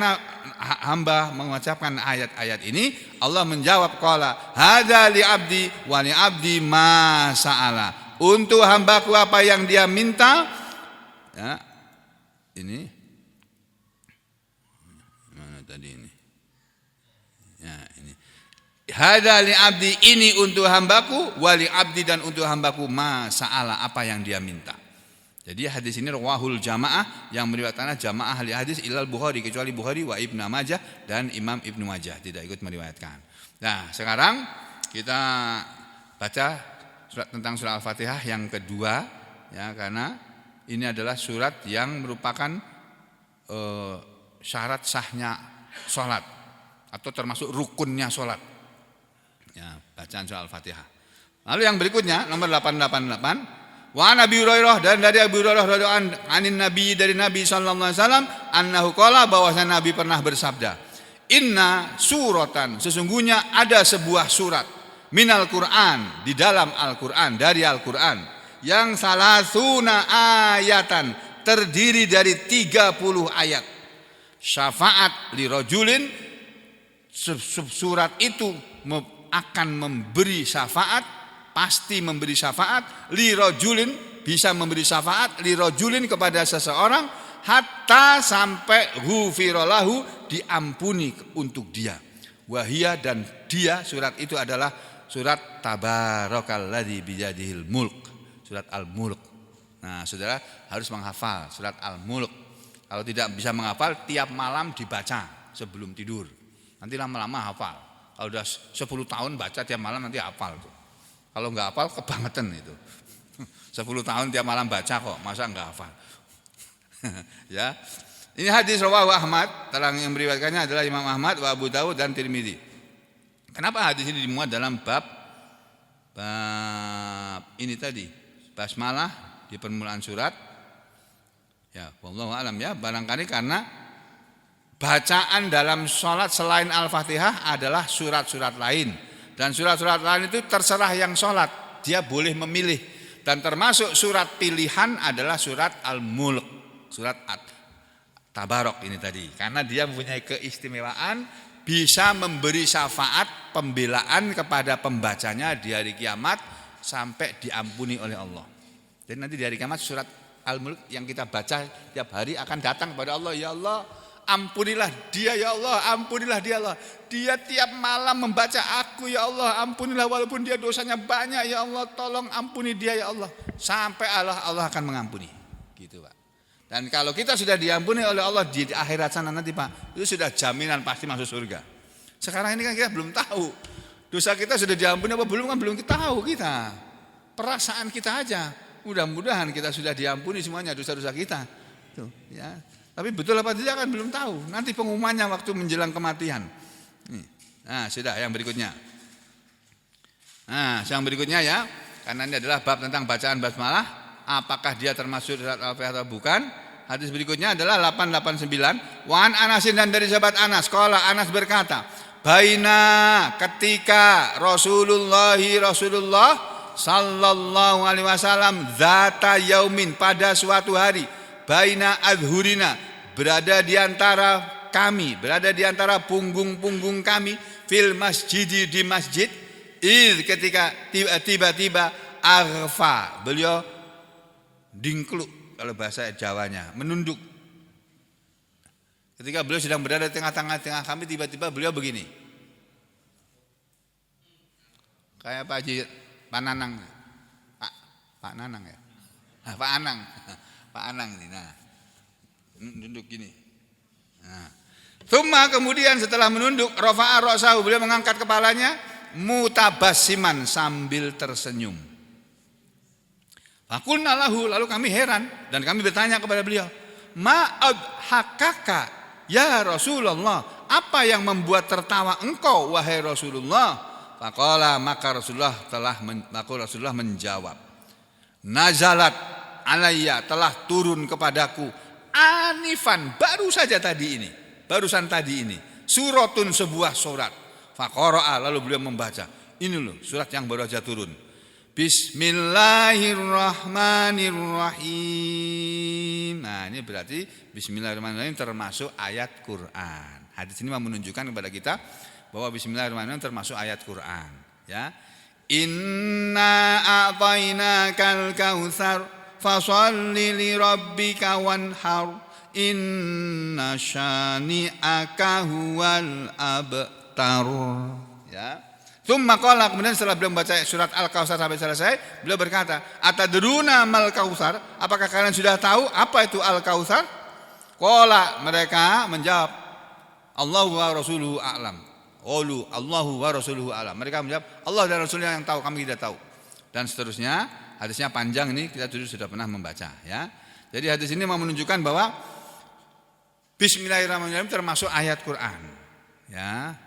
hamba mengucapkan ayat-ayat ini, Allah menjawab, qala hadza li abdi wa li abdi ma sa'ala, untuk hambaku apa yang dia minta. Ya, ini mana tadi ini? Ya, ini. Hadza li abdi, ini untuk hambaku, wa li abdi, dan untuk hambaku ma sa'ala, apa yang dia minta. Jadi hadis ini rawahul jamaah, yang meriwayatkan jamaah ahli hadis ilal Bukhari, kecuali Bukhari wa Ibnu Majah, dan Imam Ibnu Majah tidak ikut meriwayatkan. Nah, sekarang kita baca tentang surah Al-Fatihah yang kedua, ya, karena ini adalah surat yang merupakan syarat sahnya sholat, atau termasuk rukunnya sholat. Ya, bacaan surah Al-Fatihah. Lalu yang berikutnya nomor 888, wa Nabi Hurairah, dan dari Abu Hurairah radhiyallahu anhu Nabi, dari Nabi sallallahu alaihi wasallam, annahu qala, bahwasanya Nabi pernah bersabda, inna suratan, sesungguhnya ada sebuah surat, minal Quran, di dalam Al-Quran, dari Al-Quran, yang salasuna ayatan, terdiri dari 30 ayat, syafaat li rajulin, surat itu akan memberi syafaat, pasti memberi syafaat, li rajulin, bisa memberi syafaat, li rajulin, kepada seseorang, hatta sampai ghufira lahu, diampuni untuk dia. Wahia, dan dia, surat itu adalah surat Tabarakalladzi biyadihil mulk, surat Al-Mulk. Nah, saudara harus menghafal surat Al-Mulk. Kalau tidak bisa menghafal, tiap malam dibaca sebelum tidur. Nanti lama-lama hafal. Kalau udah 10 tahun baca tiap malam, nanti hafal tuh. Kalau enggak hafal, kebangetan itu. 10 tahun tiap malam baca kok, masa enggak hafal. Ya. Ini hadis rawahu Ahmad, yang meriwayatkannya adalah Imam Ahmad, wa Abu Dawud, dan Tirmidzi. Kenapa hadis ini dimuat dalam bab ini tadi, basmalah di permulaan surat? Ya, wallahu alam, ya, barangkali karena bacaan dalam sholat selain Al-Fatihah adalah surat-surat lain, dan surat-surat lain itu terserah yang sholat, dia boleh memilih, dan termasuk surat pilihan adalah surat Al-Mulk, surat Tabarok ini tadi, karena dia mempunyai keistimewaan, bisa memberi syafaat, pembelaan kepada pembacanya di hari kiamat sampai diampuni oleh Allah. Jadi nanti di hari kiamat surat Al-Mulk yang kita baca tiap hari akan datang kepada Allah, ya Allah, ampunilah dia ya Allah, ampunilah dia Allah. Dia tiap malam membaca aku ya Allah, ampunilah walaupun dia dosanya banyak ya Allah, tolong ampuni dia ya Allah. Sampai Allah akan mengampuni. Gitu, Pak. Dan kalau kita sudah diampuni oleh Allah di akhirat sana nanti, Pak, itu sudah jaminan pasti masuk surga. Sekarang ini kan kita belum tahu dosa kita sudah diampuni apa belum, kan belum kita tahu kita. Perasaan kita aja. Mudah-mudahan kita sudah diampuni semuanya dosa-dosa kita. itu, ya. Tapi betul apa tidak kan belum tahu. Nanti pengumumannya waktu menjelang kematian. Nah, sudah yang berikutnya. Nah, yang berikutnya ya, karena ini adalah bab tentang bacaan basmalah, apakah dia termasuk surat Al-Fatihah atau bukan? Hadis berikutnya adalah 889. Wan Anasin, dan dari sahabat Anas, qala Anas berkata, baina ketika Rasulullah sallallahu alaihi wasallam zata yaumin, pada suatu hari, baina adhurina, berada di antara kami, berada di antara punggung-punggung kami, fil masjid, di masjid, ketika tiba-tiba aghfa, beliau dingkluk kalau bahasa Jawanya, menunduk. Ketika beliau sedang berada di tengah-tengah kami, tiba-tiba beliau begini. Kayak Pak Haji, Pak Nanang. Pak Nanang ya. Nah, Pak Anang. Pak Anang ini. Nah. Menunduk gini. Nah. Tsumma, kemudian setelah menunduk, rafa'a ra'sahu, beliau mengangkat kepalanya, mutabassiman, sambil tersenyum. Faqulna lahu, lalu kami heran dan kami bertanya kepada beliau, ma adhakaka ya Rasulullah, apa yang membuat tertawa engkau wahai Rasulullah? Faqala, maka Rasulullah menjawab, nazalat alayya, telah turun kepadaku, anifan, barusan tadi ini, suratun, sebuah surat. Faqara'a, lalu beliau membaca, ini loh surat yang baru saja turun. Bismillahirrahmanirrahim. Nah, ini berarti Bismillahirrahmanirrahim termasuk ayat Quran. Hadis ini menunjukkan kepada kita bahwa Bismillahirrahmanirrahim termasuk ayat Quran. Ya, inna a'tainakal kautsar fasholli li rabbika wanhar inna syani'aka huwal abtar. Ya. Tsumma qala, kemudian setelah beliau membaca surat Al-Kautsar sampai selesai, beliau berkata, atadruna mal kautsar, apakah kalian sudah tahu apa itu Al-Kautsar? Qala, mereka menjawab, Allahu wa rasuluhu a'lam. Qalu Allahu wa rasuluhu a'lam. Mereka menjawab, Allah dan Rasulnya yang tahu, kami tidak tahu. Dan seterusnya, hadisnya panjang, ini kita dulu sudah pernah membaca, ya. Jadi hadis ini mau menunjukkan bahwa Bismillahirrahmanirrahim termasuk ayat Quran, ya.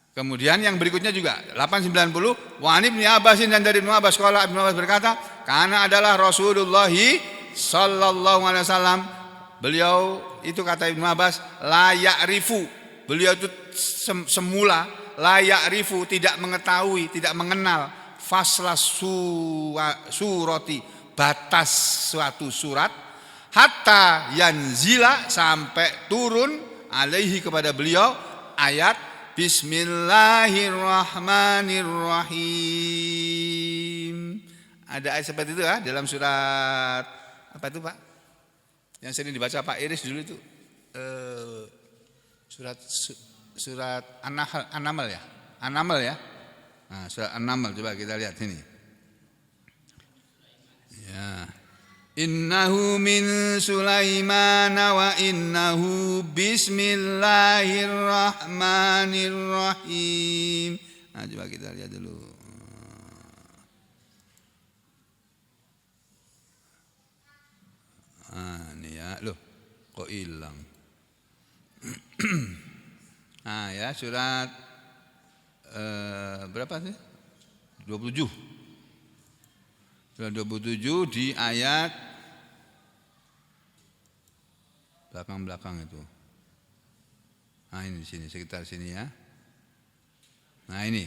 Kemudian yang berikutnya juga 890, wa Ibnu Abbas, dan dari Ibnu Abbas, qala Ibnu Abbas berkata, karena adalah Rasulullah sallallahu alaihi wasallam, beliau itu kata Ibnu Abbas, la ya'rifu, beliau itu semula la ya'rifu, tidak mengetahui, tidak mengenal, fasla surati, batas suatu surat, hatta yanzila, sampai turun alaihi, kepada beliau, ayat Bismillahirrahmanirrahim. Ada ayat seperti itu ya dalam surat apa itu Pak? Yang sering dibaca Pak Iris dulu itu surat An-Naml ya. An-Naml ya. Nah, surat An-Naml coba kita lihat ini. Ya. Innahu min Sulaiman wa innahu bismillahirrahmanirrahim. Nah, coba kita lihat dulu. Ini ya, loh, kok hilang? Nah, ya, surat berapa sih? 27. Surat 27 di ayat belakang itu. Nah, ini di sini, sekitar sini ya. Nah, ini.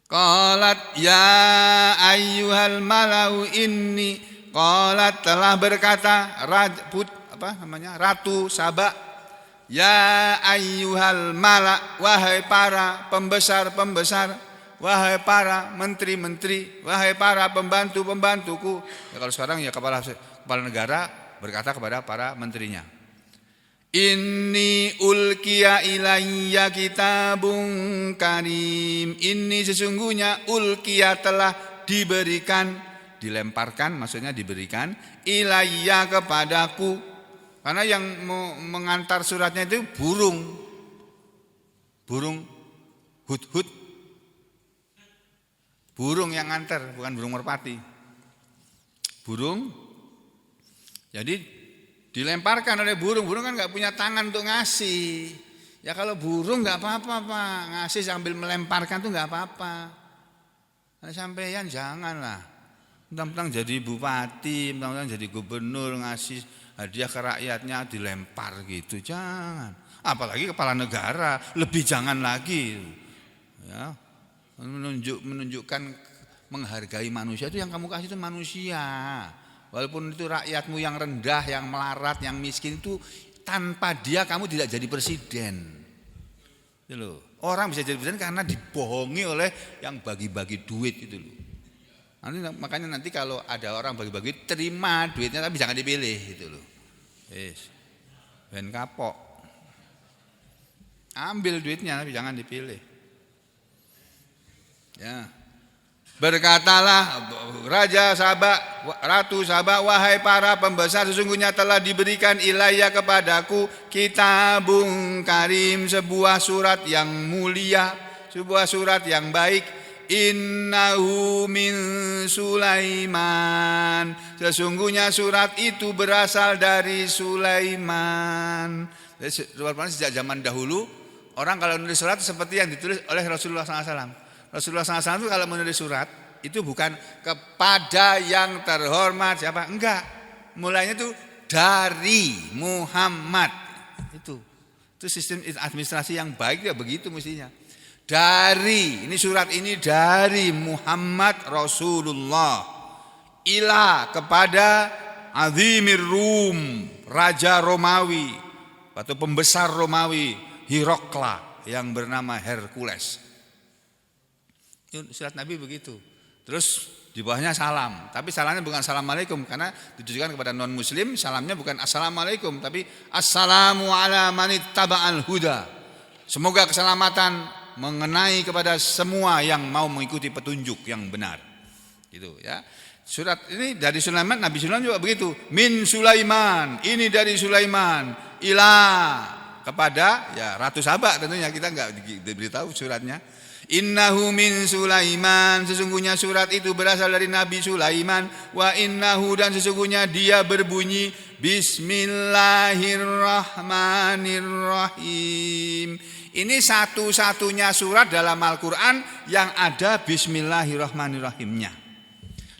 Qalat ya ayyuhal malau inni, qalat, telah berkata Ratu Saba, ya ayyuhal mala, wahai para pembesar-pembesar, wahai para menteri-menteri, wahai para pembantu-pembantuku. Ya, kalau sekarang ya kepala negara berkata kepada para menterinya, inni ulkiya ilayya kitabun karim, ini sesungguhnya ulkiya telah diberikan, dilemparkan, maksudnya diberikan, ilayya kepadaku, karena yang mengantar suratnya itu burung hudhud, burung yang ngantar, bukan burung merpati, burung. Jadi Dilemparkan oleh burung. Burung kan nggak punya tangan untuk ngasih. Ya kalau burung nggak apa-apa Pak, ngasih sambil melemparkan tuh nggak apa-apa. Nah, sampeyan janganlah. Mentang-mentang jadi bupati, mentang-mentang jadi gubernur ngasih hadiah ke rakyatnya dilempar gitu, jangan. Apalagi kepala negara, lebih jangan lagi. Ya, menunjukkan menghargai manusia itu yang kamu kasih itu manusia. Walaupun itu rakyatmu yang rendah, yang melarat, yang miskin itu tanpa dia kamu tidak jadi presiden. Itu loh. Orang bisa jadi presiden karena dibohongi oleh yang bagi-bagi duit itu loh. Makanya nanti kalau ada orang bagi-bagi terima duitnya tapi jangan dipilih gitu loh. Ben kapok. Ambil duitnya tapi jangan dipilih. Ya. Berkatalah Raja Saba, Ratu Saba, wahai para pembesar, sesungguhnya telah diberikan ilayya kepadaku kitabun karim, sebuah surat yang mulia, sebuah surat yang baik. Innahu min Sulaiman, sesungguhnya surat itu berasal dari Sulaiman. Sejak zaman dahulu orang kalau menulis surat seperti yang ditulis oleh Rasulullah SAW. Rasulullah SAW itu kalau menulis surat itu bukan kepada yang terhormat siapa, enggak. Mulainya itu dari Muhammad. Itu sistem administrasi yang baik ya begitu mestinya. Dari, ini surat ini dari Muhammad Rasulullah ila kepada Azimir Rum, Raja Romawi atau pembesar Romawi Hirokla yang bernama Hercules. Surat Nabi begitu. Terus di bawahnya salam, tapi salamnya bukan assalamualaikum karena ditujukan kepada non muslim. Salamnya bukan assalamualaikum tapi assalamu ala manittaba'al huda. Semoga keselamatan mengenai kepada semua yang mau mengikuti petunjuk yang benar. Gitu ya. Surat ini dari Sulaiman, Nabi Sulaiman juga begitu. Min Sulaiman, ini dari Sulaiman ila kepada ya Ratu Saba, tentunya kita enggak diberitahu suratnya. Innahu min Sulaiman, sesungguhnya surat itu berasal dari Nabi Sulaiman. Wa innahu, dan sesungguhnya dia berbunyi Bismillahirrahmanirrahim. Ini satu-satunya surat dalam Al-Quran yang ada Bismillahirrahmanirrahimnya.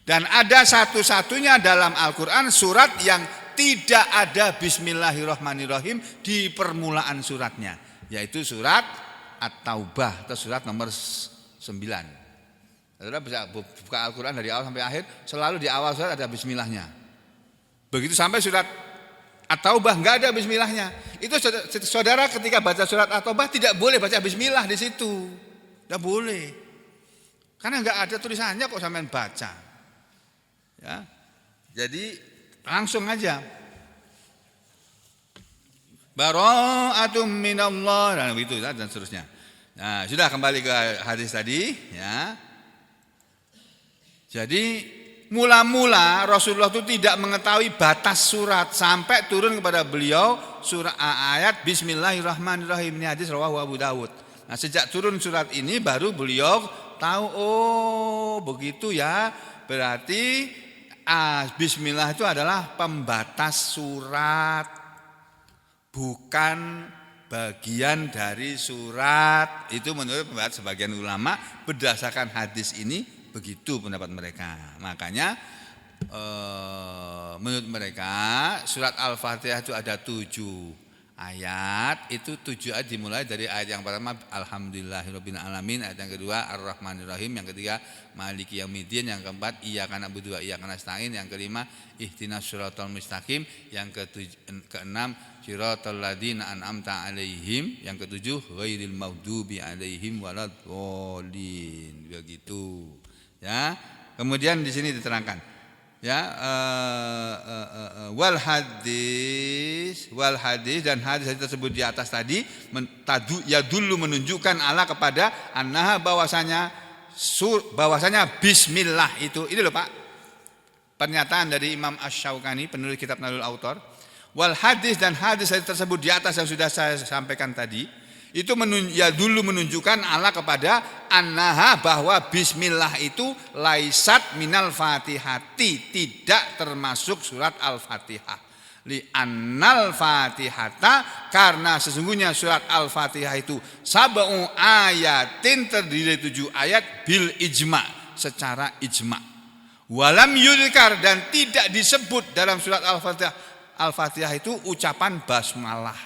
Dan ada satu-satunya dalam Al-Quran surat yang tidak ada Bismillahirrahmanirrahim di permulaan suratnya, yaitu surat At-Taubah atau surat nomor 9. Saudara bisa buka Al-Quran dari awal sampai akhir, selalu di awal surat ada bismillahnya. Begitu sampai surat At-Taubah enggak ada bismillahnya. Itu saudara ketika baca surat At-Taubah tidak boleh baca bismillah di situ. Enggak boleh. Karena enggak ada tulisannya kok sampean baca. Ya. Jadi langsung aja. Bara'atum minallah dan begitu dan seterusnya. Nah, sudah kembali ke hadis tadi ya. Jadi mula-mula Rasulullah itu tidak mengetahui batas surat sampai turun kepada beliau surah ayat Bismillahirrahmanirrahim. Ini hadis rawahu Abu Dawud. Nah, sejak turun surat ini baru beliau tahu, oh begitu ya. Berarti Bismillah itu adalah pembatas surat, bukan bagian dari surat. Itu menurut pendapat sebagian ulama, berdasarkan hadis ini begitu pendapat mereka. Makanya menurut mereka surat Al-Fatihah itu ada 7 ayat. Itu 7 ayat dimulai dari ayat yang pertama Alhamdulillahirabbil alamin, ayat yang kedua Ar-Rahmanir-Rahim, yang ketiga Maliki Yaumiddin, yang keempat Iyyaka na'budu wa iyyaka nasta'in, yang kelima Ihdinas siratal mustaqim, yang keenam Siratal ladzina an'amta 'alaihim, yang ketujuh Ghairil maghdubi 'alaihim waladdallin. Begitu. Ya. Kemudian di sini diterangkan ya wal hadis dan hadis tersebut di atas tadi ya dulu menunjukkan ala kepada annaha bahwasanya bismillah itu ini loh Pak, pernyataan dari Imam Asy-Syaukani penulis kitab Nailul Autor. Wal hadis dan hadis tersebut di atas yang sudah saya sampaikan tadi itu ya dulu menunjukkan ala kepada annaha bahwa bismillah itu laisat minal fatihati, tidak termasuk surat Al-Fatihah. Li annal Fatihata, karena sesungguhnya surat Al-Fatihah itu sab'u ayatin, terdiri 7 ayat, bil ijma, secara ijma. Walam yudhkar, dan tidak disebut dalam surat Al-Fatihah itu ucapan basmalah.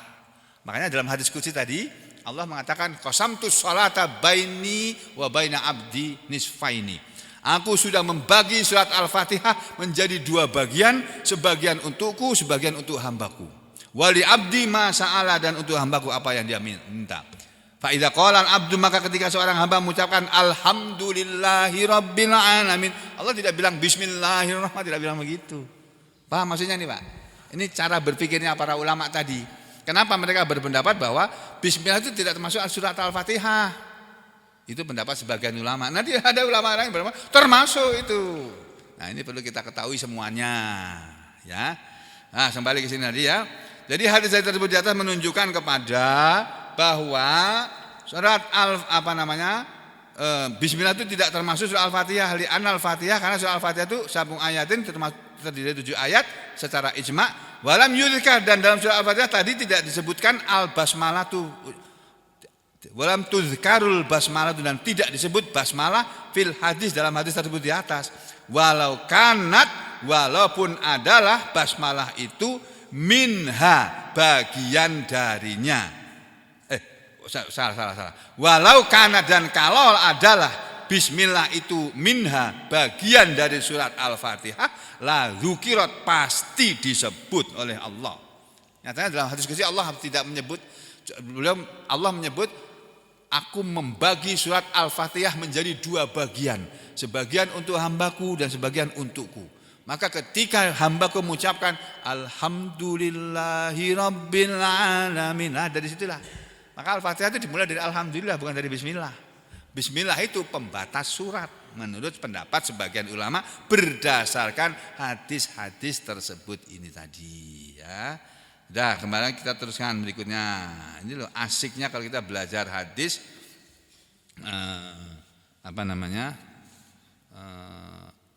Makanya dalam hadis qudsi tadi Allah mengatakan qasamtus sholata baini wa baina abdi nisfaini. Aku sudah membagi surat Al-Fatihah menjadi 2 bagian, sebagian untukku, sebagian untuk hambaku. Wali abdi ma sa'ala, dan untuk hambaku apa yang dia minta. Fa idza qala al-abdu, maka ketika seorang hamba mengucapkan alhamdulillahi rabbil alamin, Allah tidak bilang bismillahirrahmanirrahim, tidak bilang begitu. Paham maksudnya nih, Pak? Ini cara berpikirnya para ulama tadi. Kenapa mereka berpendapat bahwa bismillah itu tidak termasuk surat Al-Fatihah? Itu pendapat sebagian ulama. Nanti ada ulama lain berpendapat termasuk itu. Nah, ini perlu kita ketahui semuanya, ya. Nah, kembali ke sini tadi ya. Jadi hadis tersebut di atas menunjukkan kepada bahwa surat bismillah itu tidak termasuk surat Al-Fatihah, li anal Fatihah, karena surat Al-Fatihah itu sabung ayatin, terdiri 7 ayat secara ijma. Walam yudhkar, dan dalam surat Al-Fatihah tadi tidak disebutkan al-basmalah tu, walam tuzkarul basmalah, dan tidak disebut basmalah fil hadis, dalam hadis tersebut di atas. Walaupun adalah basmalah itu minha, bagian darinya. Salah. Walau kana, dan kalau adalah bismillah itu minha, bagian dari surat Al-Fatihah, la dzukirat, pasti disebut oleh Allah. Nyatanya dalam hadis qudsi Allah tidak menyebut, Allah menyebut aku membagi surat Al-Fatihah menjadi 2 bagian, sebagian untuk hambaku dan sebagian untukku. Maka ketika hambaku mengucapkan alhamdulillahi rabbil alamin, nah dari situlah. Maka Al-Fatihah itu dimulai dari alhamdulillah, bukan dari bismillah. Bismillah itu pembatas surat menurut pendapat sebagian ulama berdasarkan hadis-hadis tersebut ini tadi, ya. Dah, kembali kita teruskan berikutnya. Ini loh asiknya kalau kita belajar hadis,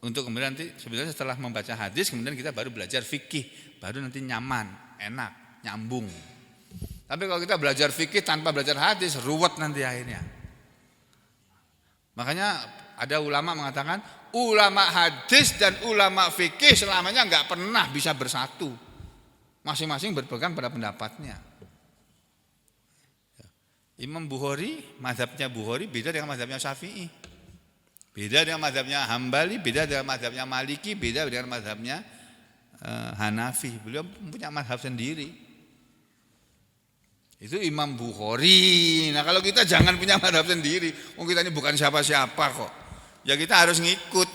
untuk kemudian nanti sebenarnya setelah membaca hadis kemudian kita baru belajar fikih, baru nanti nyaman, enak, nyambung. Tapi kalau kita belajar fikih tanpa belajar hadis, ruwet nanti akhirnya. Makanya ada ulama mengatakan ulama hadis dan ulama fikih selamanya enggak pernah bisa bersatu. Masing-masing berpegang pada pendapatnya. Imam Bukhari, mazhabnya Bukhari beda dengan mazhabnya Syafi'i, beda dengan mazhabnya Hambali, beda dengan mazhabnya Maliki, beda dengan mazhabnya Hanafi. Beliau punya mazhab sendiri. Itu Imam Bukhari. Nah, kalau kita jangan punya mazhab sendiri, kita ini bukan siapa-siapa kok. Ya kita harus ngikut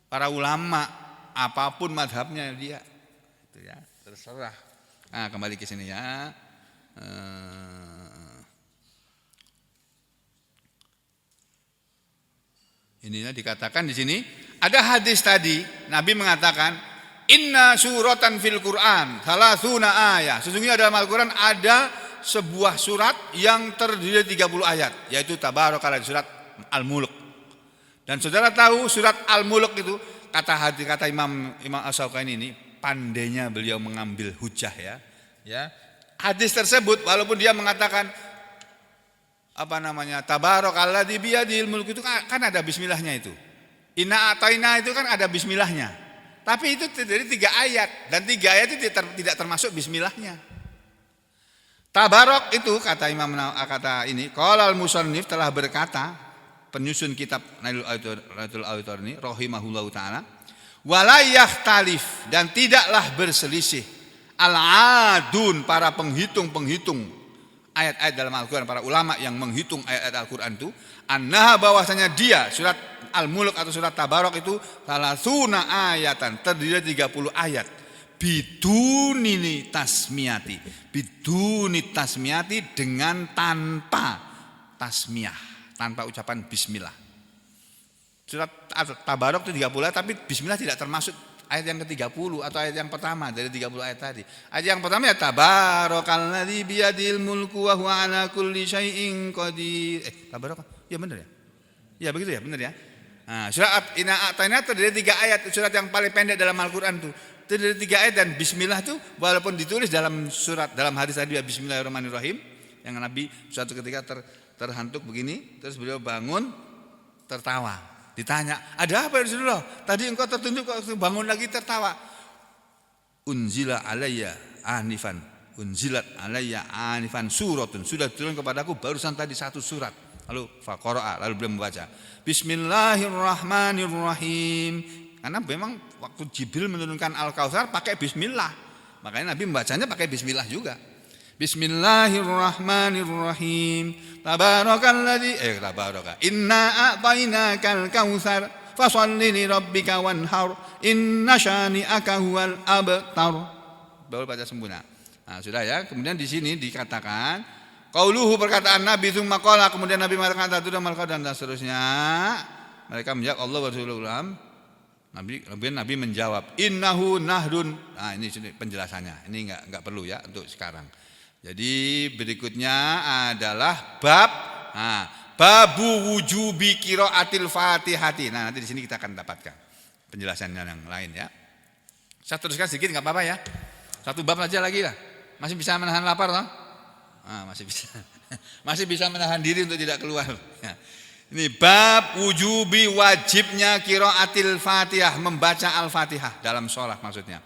para ulama, apapun mazhabnya dia. Itu ya. Terserah. Nah, kembali ke sini ya. Inilah dikatakan di sini ada hadis tadi, Nabi mengatakan inna suratan fil Quran thalathuna ayat. Sesungguhnya dalam Al-Quran ada sebuah surat yang terdiri 30 ayat, yaitu Tabarakal, surat Al-Mulk. Dan saudara tahu surat Al-Mulk itu kata Imam As-Syaukani ini pandainya beliau mengambil hujah ya. Hadis tersebut walaupun dia mengatakan Tabarakalladzi biyadihil mulku, itu kan ada bismillahnya itu. Inna ataina itu kan ada bismillahnya. Tapi itu dari 3 ayat, dan 3 ayat itu tidak termasuk bismillahnya. Tabarok itu kata Imam ini, qalal musannif telah berkata, penyusun kitab Nailul Awtar ini rahimahullahu taala, wala yakhtalif, dan tidaklah berselisih al-adun, para penghitung ayat-ayat dalam Al-Quran, para ulama yang menghitung ayat-ayat Al-Quran itu, annaha, bahwasanya dia surat Al-Mulk atau surat Tabarok itu salasuna ayatan, terdiri 30 ayat, biduni tasmiyati, dengan tanpa tasmiyah, tanpa ucapan bismillah. Surat Tabarok itu 30 ayat, tapi bismillah tidak termasuk ayat yang ke-30 atau ayat yang pertama dari 30 ayat tadi. Ayat yang pertama ya Tabarakalladzi biyadil mulku wa huwa ala kulli syai'in qadir. Tabaraka. Ya benar ya? Ya begitu ya, benar ya. Nah, surat Inna A'tainaka terdiri 3 ayat, surat yang paling pendek dalam Al-Qur'an itu. Itu dari 3 ayat, dan bismillah itu walaupun ditulis dalam surat, dalam hadis tadi bismillahirrahmanirrahim, yang Nabi suatu ketika terhantuk begini, terus beliau bangun tertawa. Ditanya, ada apa ya Rasulullah? Tadi engkau tertunduk kok bangun lagi tertawa. Unzila alayya anifan, unzilat alayya anifan suratun, sudah turun kepadaku barusan tadi satu surat. Lalu faqara'a, lalu beliau membaca Bismillahirrahmanirrahim. Karena memang waktu Jibril menurunkan Al-Kautsar pakai bismillah. Makanya Nabi membacanya pakai bismillah juga. Bismillahirrahmanirrahim. Tabaraka. Inna a'tainakal kautsar fasholli li rabbika wanhar. Inna syani'aka huwal abtar. Baru baca sempurna. Nah, sudah ya. Kemudian di sini dikatakan qauluhu, perkataan Nabi, tsumma qala, kemudian Nabi mengatakan dan seterusnya. Mereka menjawab Allah wa Rasulullah. Nabi menjawab innahu nahdun. Nah, ini penjelasannya. Ini enggak perlu ya untuk sekarang. Jadi berikutnya adalah babu wujubi qiraatil Fatihati. Nah, nanti di sini kita akan dapatkan penjelasannya yang lain ya. Saya teruskan sedikit enggak apa-apa ya. Satu bab aja lagi lah. Masih bisa menahan lapar toh? Masih bisa. Masih bisa menahan diri untuk tidak keluar. Ini bab wujubi wajibnya qiraatil Fatihah, membaca Al-Fatihah dalam sholat maksudnya.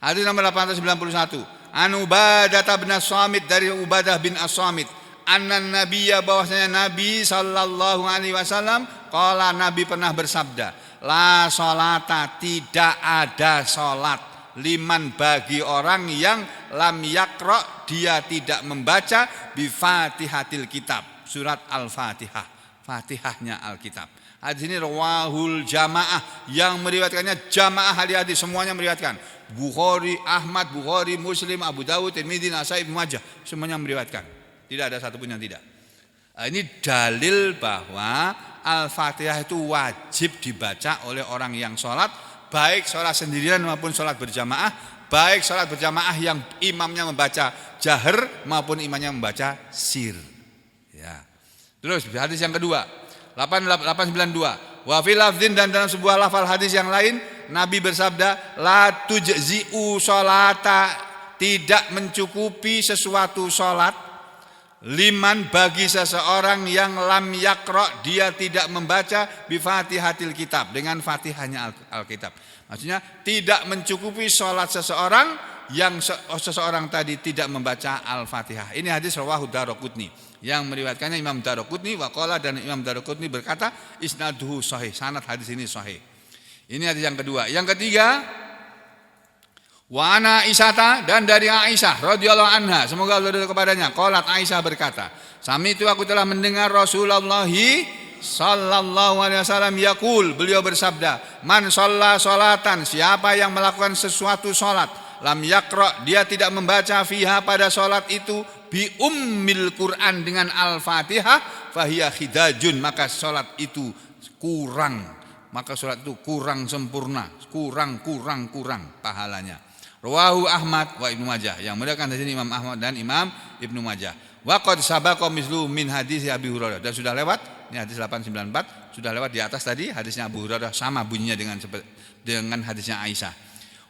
Hadis nomor 891. An Ubadah bin As-Samit, dari Ubadah bin As-Samit, annan nabiyya, bahwasanya Nabi sallallahu alaihi wasallam, qala, Nabi pernah bersabda, la sholata, tidak ada sholat, liman, bagi orang yang lam yaqra, dia tidak membaca bi Fatihatil Kitab, surat Al-Fatihah, Fatihahnya Alkitab. Hadis ini rawahul jamaah, yang meriwayatkannya jamaah ahli hadis, semuanya meriwayatkan. Bukhari, Ahmad, Bukhari, Muslim, Abu Dawud, Tirmidzi, Nasai, Ibnu Majah, semuanya meriwayatkan. Tidak ada satupun yang tidak. Ini dalil bahwa Al-Fatihah itu wajib dibaca oleh orang yang sholat, baik sholat sendirian maupun sholat berjamaah, baik sholat berjamaah yang imamnya membaca jahar maupun imamnya membaca sir. Ya. Terus hadis yang kedua 892, wa fil lafdzin, dan dalam sebuah lafal hadis yang lain Nabi bersabda, la tujzi'u sholata, tidak mencukupi sesuatu sholat, liman, bagi seseorang yang lam yaqra, dia tidak membaca bi Fatihatil Kitab, dengan Fatihahnya Alkitab. Maksudnya tidak mencukupi sholat seseorang yang seseorang tadi tidak membaca Al-Fatihah. Ini hadis rawahu Daruqutni, yang meriwayatkannya Imam Daruqutni, waqala, dan Imam Daruqutni berkata isnaduhu sahih, sanad hadis ini sahih. Ini hadis yang kedua. Yang ketiga, wa ana Aisyah, dan dari Aisyah radhiyallahu anha, semoga Allah ridha kepadanya, qalat, Aisyah berkata, sami itu aku telah mendengar Rasulullah sallallahu alaihi wasallam yaqul, beliau bersabda, man shalla sholatan, siapa yang melakukan sesuatu salat, lam yaqra, dia tidak membaca fiha, pada salat itu, bi ummil Quran, dengan Al-Fatihah, fahiya khidajun, maka salat itu kurang, maka salat itu kurang sempurna, kurang pahalanya. Rawahu Ahmad wa Ibnu Majah, yang meriwayatkan di sini Imam Ahmad dan Imam Ibnu Majah. Wa qad sabaqa mislu min hadis Abi Hurairah, dan sudah lewat, ini hadis 894, sudah lewat di atas tadi hadisnya Abu Hurairah, sama bunyinya dengan hadisnya Aisyah.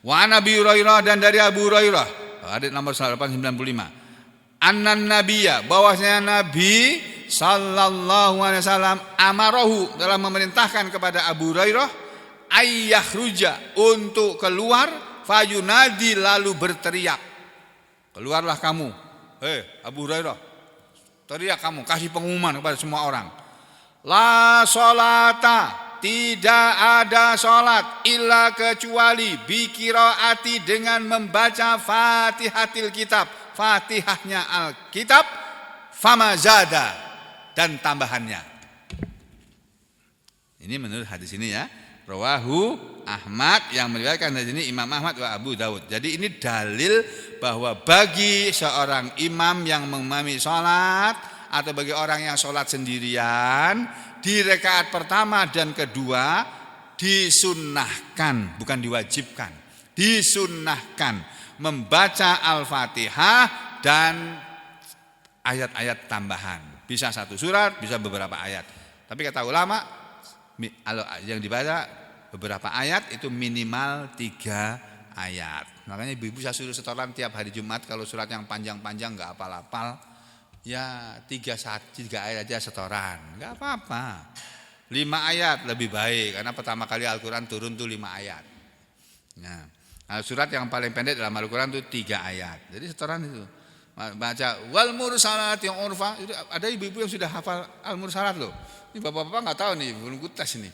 Wa Nabi Hurairah, dan dari Abu Hurairah, hadis nomor 895, annan nabiyya, bahwasanya Nabi sallallahu alaihi wasallam amarahu, telah memerintahkan kepada Abu Hurairah, ayyahruja, untuk keluar, fayunadi, lalu berteriak, keluarlah kamu, Abu Hurairah, teriak kamu, kasih pengumuman kepada semua orang, la sholata, tidak ada sholat, illa, kecuali, bi qiraati, dengan membaca Fatihatil Kitab, Fatihahnya Alkitab, fama zada, dan tambahannya. Ini menurut hadis ini ya, rawahu Ahmad, yang meriwayatkan dari sini Imam Ahmad wa Abu Dawud. Jadi ini dalil bahwa bagi seorang imam yang mengimami sholat, atau bagi orang yang sholat sendirian, di rakaat pertama dan kedua disunnahkan, bukan diwajibkan, disunnahkan membaca Al-Fatihah dan ayat-ayat tambahan. Bisa satu surat, bisa beberapa ayat. Tapi kata ulama, yang dibaca beberapa ayat itu minimal 3 ayat. Makanya ibu-ibu saya suruh setoran tiap hari Jumat kalau surat yang panjang-panjang nggak hafal-hafal, ya 3 ayat aja setoran, nggak apa-apa. 5 ayat lebih baik karena pertama kali Al-Quran turun tuh 5 ayat. Nah, surat yang paling pendek dalam Al-Quran tuh 3 ayat. Jadi setoran itu baca wal mursalat yang urfa. Ada ibu-ibu yang sudah hafal al-mursalat loh. Ini bapak-bapak nggak tahu nih, belum tes nih.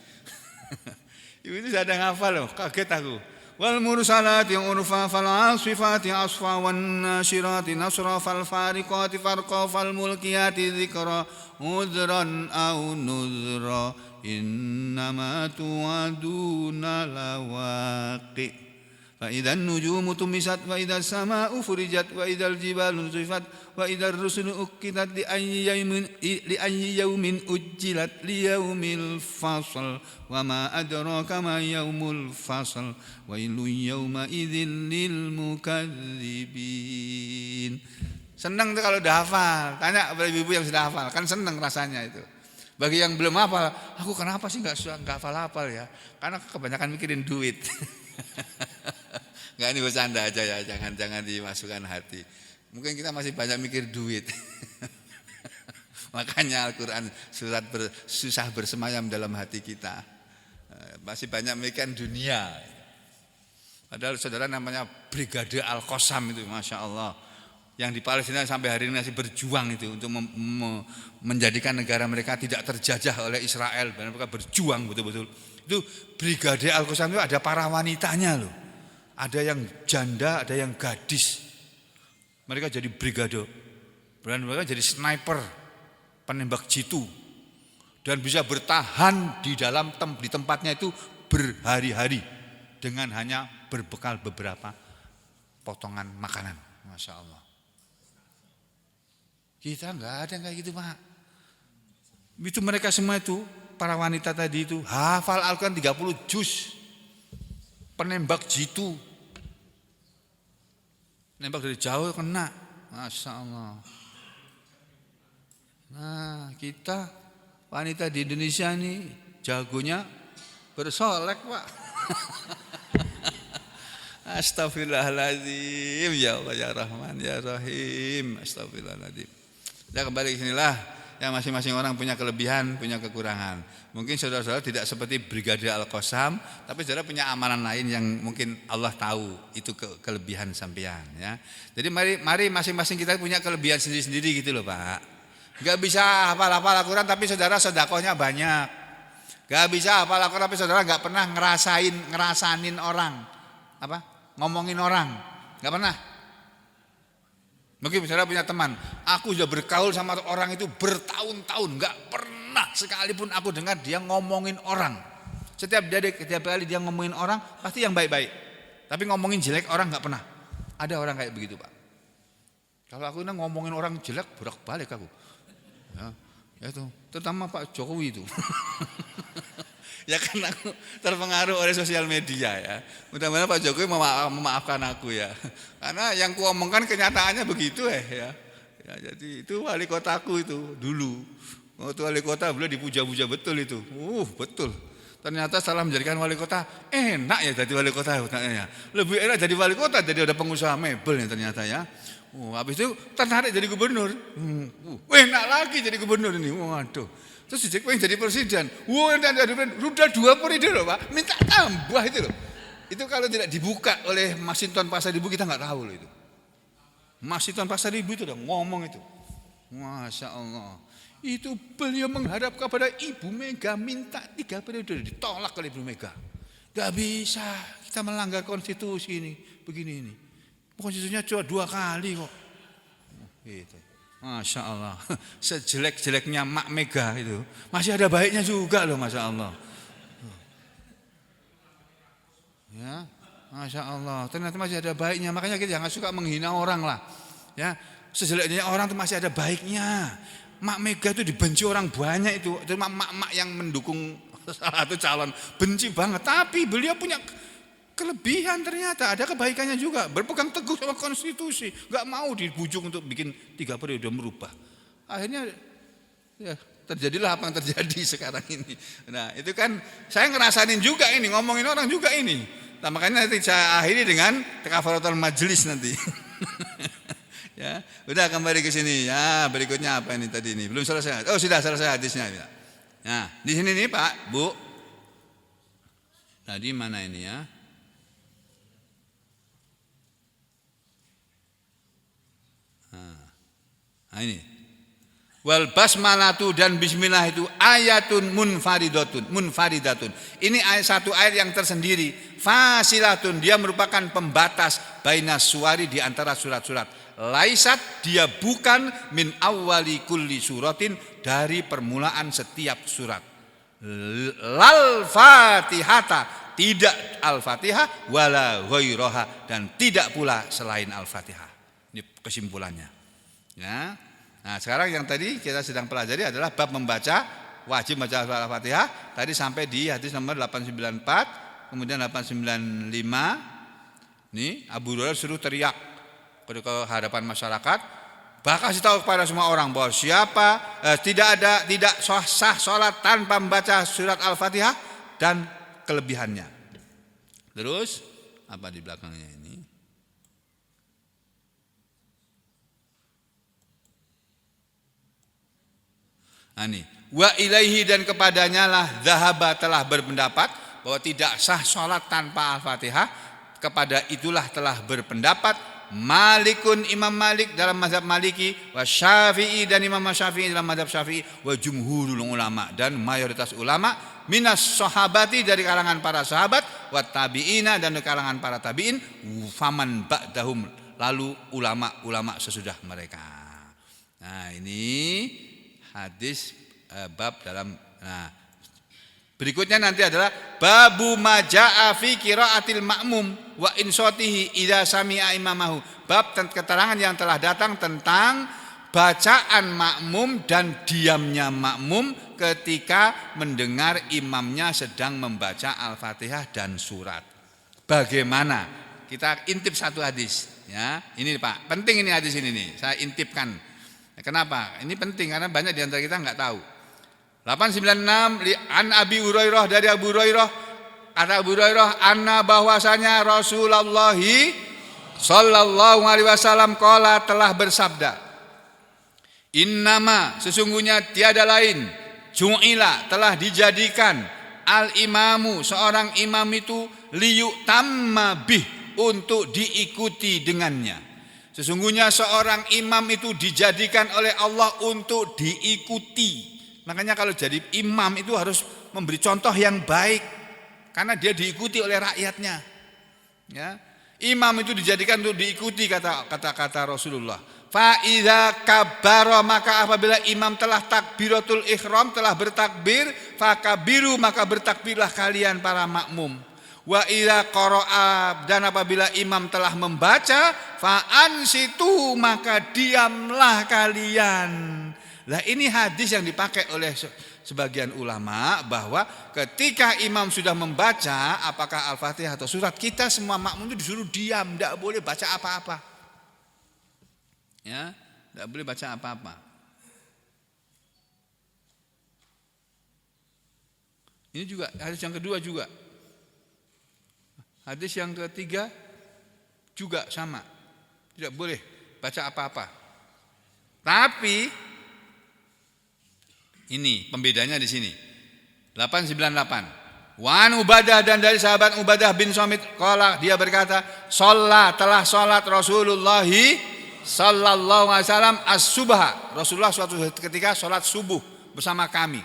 Ibu itu sudah ngafal loh, kaget aku. Wal mursalati urfa fal asifati asfa wan nasyirati nasra fal fariqati farqa fal mulkiyati dzikra udran au nuzra innama tu'aduna lawaqi. فإذا النجوم طمست وإذا السماء فرجت وإذا الجبال نسفت وإذا الرسل أقتت لأي يوم أجلت ليوم الفصل وما أدراك ما يوم الفصل ويل يومئذ للمكذبين. Senang tuh kalau udah hafal. Tanya kepada ibu yang sudah hafal, kan senang rasanya itu. Bagi yang belum hafal, aku kenapa sih nggak hafal-hafal ya? Karena kebanyakan mikirin duit. Enggak, ini bercanda aja ya, jangan dimasukkan hati. Mungkin kita masih banyak mikir duit. Makanya Al-Quran surat susah bersemayam dalam hati kita. Masih banyak mikirkan dunia. Padahal saudara namanya Brigade Al-Qassam itu, Masya Allah. Yang di Palestina sampai hari ini masih berjuang itu untuk menjadikan negara mereka tidak terjajah oleh Israel. Dan mereka berjuang betul-betul. Itu Brigade Al-Qassam itu ada para wanitanya loh. Ada yang janda, ada yang gadis. Mereka jadi brigade. Dan mereka jadi sniper, penembak jitu. Dan bisa bertahan di tempatnya itu berhari-hari. Dengan hanya berbekal beberapa potongan makanan. Masya Allah. Kita enggak ada yang kayak gitu, Pak. Itu mereka semua itu, para wanita tadi itu, hafal Al-Quran 30 juz. Penembak jitu. Nembak dari jauh kena. Masya Allah. Nah, kita wanita di Indonesia nih jagonya bersolek, Pak. Astagfirullahaladzim. Ya Allah ya Rahman ya Rahim. Astagfirullahaladzim. Kita kembali ke sinilah. Ya, masing-masing orang punya kelebihan, punya kekurangan. Mungkin saudara-saudara tidak seperti Brigade Al-Qassam, tapi saudara punya amalan lain yang mungkin Allah tahu itu kelebihan sampean ya. Jadi mari masing-masing kita punya kelebihan sendiri-sendiri gitu loh, Pak. Gak bisa hafal-hafal Al-Quran tapi saudara sedekahnya banyak. Gak bisa hafal Al-Quran tapi saudara gak pernah ngerasanin orang. Ngomongin orang. Gak pernah. Mungkin saudara punya teman, aku sudah bergaul sama orang itu bertahun-tahun, enggak pernah sekalipun aku dengar dia ngomongin orang. Setiap kali dia ngomongin orang pasti yang baik-baik. Tapi ngomongin jelek orang enggak pernah. Ada orang kayak begitu, Pak. Kalau aku ngomongin orang jelek bolak-balik aku. Ya itu, terutama Pak Jokowi itu. Ya kan aku terpengaruh oleh sosial media ya. Mudah-mudahan Pak Jokowi memaafkan aku ya. Karena yang ku omongkan kenyataannya begitu ya. Jadi itu wali kotaku itu dulu. Waktu wali kota beliau dipuja-puja betul itu. Betul. Ternyata setelah menjadikan wali kota enak ya jadi wali kota ternyata. Lebih enak jadi wali kota jadi ada pengusaha mebel ya ternyata ya. Habis itu tertarik jadi gubernur. Enak lagi jadi gubernur ini. Waduh. Terus pengen jadi presiden. Udah 2 periode loh, Pak. Minta tambah itu loh. Itu kalau tidak dibuka oleh Masinton Pasaribu kita nggak tahu loh itu. Masinton Pasaribu itu udah ngomong itu. Masya Allah. Itu beliau menghadap kepada Ibu Mega minta 3 periode ditolak oleh Ibu Mega. Gak bisa kita melanggar konstitusi ini begini ini. Konstitusinya cuma 2 kali kok. Gitu. Masya Allah. Sejelek-jeleknya Mak Mega itu masih ada baiknya juga loh, Masya Allah. Ya, Masya Allah. Ternyata masih ada baiknya. Makanya kita jangan suka menghina orang lah. Ya, sejeleknya orang itu masih ada baiknya. Mak Mega itu dibenci orang banyak itu. Cuma mak-mak yang mendukung salah satu calon benci banget. Tapi beliau punya kelebihan ternyata, ada kebaikannya juga. Berpegang teguh sama konstitusi, gak mau dibujuk untuk bikin 3 periode merubah. Akhirnya ya, terjadilah apa yang terjadi sekarang ini. Nah itu kan saya ngerasain juga ini, ngomongin orang juga ini. Nah, makanya nanti saya akhiri dengan kafaratul majelis nanti. Ya, udah kembali ke sini. Ya, berikutnya apa ini tadi ini? Belum selesai. Oh, sudah selesai hadisnya. Nah, di sini nih Pak, Bu. Tadi mana ini ya? Nah ini. Wal basmalatu dan bismillah itu ayatun munfaridatun. Ini satu ayat yang tersendiri. Fasilatun, dia merupakan pembatas bainas suwari di antara surat-surat. Laisat, dia bukan min awwali kulli suratin, dari permulaan setiap surat. Lal fatihata, tidak al-fatihah, wala ghairaha, dan tidak pula selain al-fatihah. Ini kesimpulannya. Ya. Nah, sekarang yang tadi kita sedang pelajari adalah bab membaca, wajib membaca Al-Fatihah. Tadi sampai di hadis nomor 894, kemudian 895. Nih, Abu Hurairah suruh teriak ke hadapan masyarakat, bahkan kasih tahu kepada semua orang bahwa tidak sah salat tanpa membaca surat Al-Fatihah dan kelebihannya. Terus apa di belakangnya ini? Ani, wa ilaihi, dan kepadanya lah zahaba, telah berpendapat bahwa tidak sah sholat tanpa Al-Fatihah. Kepada itulah telah berpendapat Malikun, Imam Malik dalam mazhab Maliki, wa Syafi'i, dan Imam Syafi'i dalam mazhab Syafi'i, wa jumhurul ulama, dan mayoritas ulama, minas sahabati, dari kalangan para sahabat, wa tabi'ina, dan dari kalangan para tabi'in, faman ba'dahum, lalu ulama-ulama sesudah mereka. Nah, ini hadis bab dalam. Nah, berikutnya nanti adalah babu majaa fi qiraatil ma'mum wa insotihi idza sami'a imamahu. Bab keterangan yang telah datang tentang bacaan makmum dan diamnya makmum ketika mendengar imamnya sedang membaca Al-Fatihah dan surat. Bagaimana? Kita intip satu hadis, ya. Ini Pak, penting ini hadis ini nih. Saya intipkan. Kenapa? Ini penting karena banyak di antara kita enggak tahu. 896 an Abi Hurairah, dari Abu Hurairah, kata Abu Hurairah, anna, bahwasanya Rasulullah sallallahu alaihi wasallam qala, telah bersabda, innama, sesungguhnya tiada lain, ju'ila, telah dijadikan, al imamu, seorang imam itu, liyutamma bih, untuk diikuti dengannya. Sesungguhnya seorang imam itu dijadikan oleh Allah untuk diikuti. Makanya kalau jadi imam itu harus memberi contoh yang baik, karena dia diikuti oleh rakyatnya. Ya. Imam itu dijadikan untuk diikuti, kata Rasulullah. Fa idza kabbara, maka apabila imam telah takbiratul ihram, telah bertakbir, fakabiru, maka bertakbirlah kalian para makmum. Wa idza qara'a, dan apabila imam telah membaca, fa ansitu, maka diamlah kalian. Nah, ini hadis yang dipakai oleh sebagian ulama, bahwa ketika imam sudah membaca apakah Al-Fatihah atau surat, kita semua makmum itu disuruh diam, tidak boleh baca apa-apa. Ya, tidak boleh baca apa-apa. Ini juga hadis yang kedua juga. Hadis yang ketiga juga sama. Tidak boleh baca apa-apa. Tapi ini pembedanya di sini. 898. Wan Ubadah, dan dari sahabat Ubadah bin Samit, qala, dia berkata, telah sholat Rasulullah sallallahu alaihi wasallam as-subha. Rasulullah suatu ketika sholat subuh bersama kami.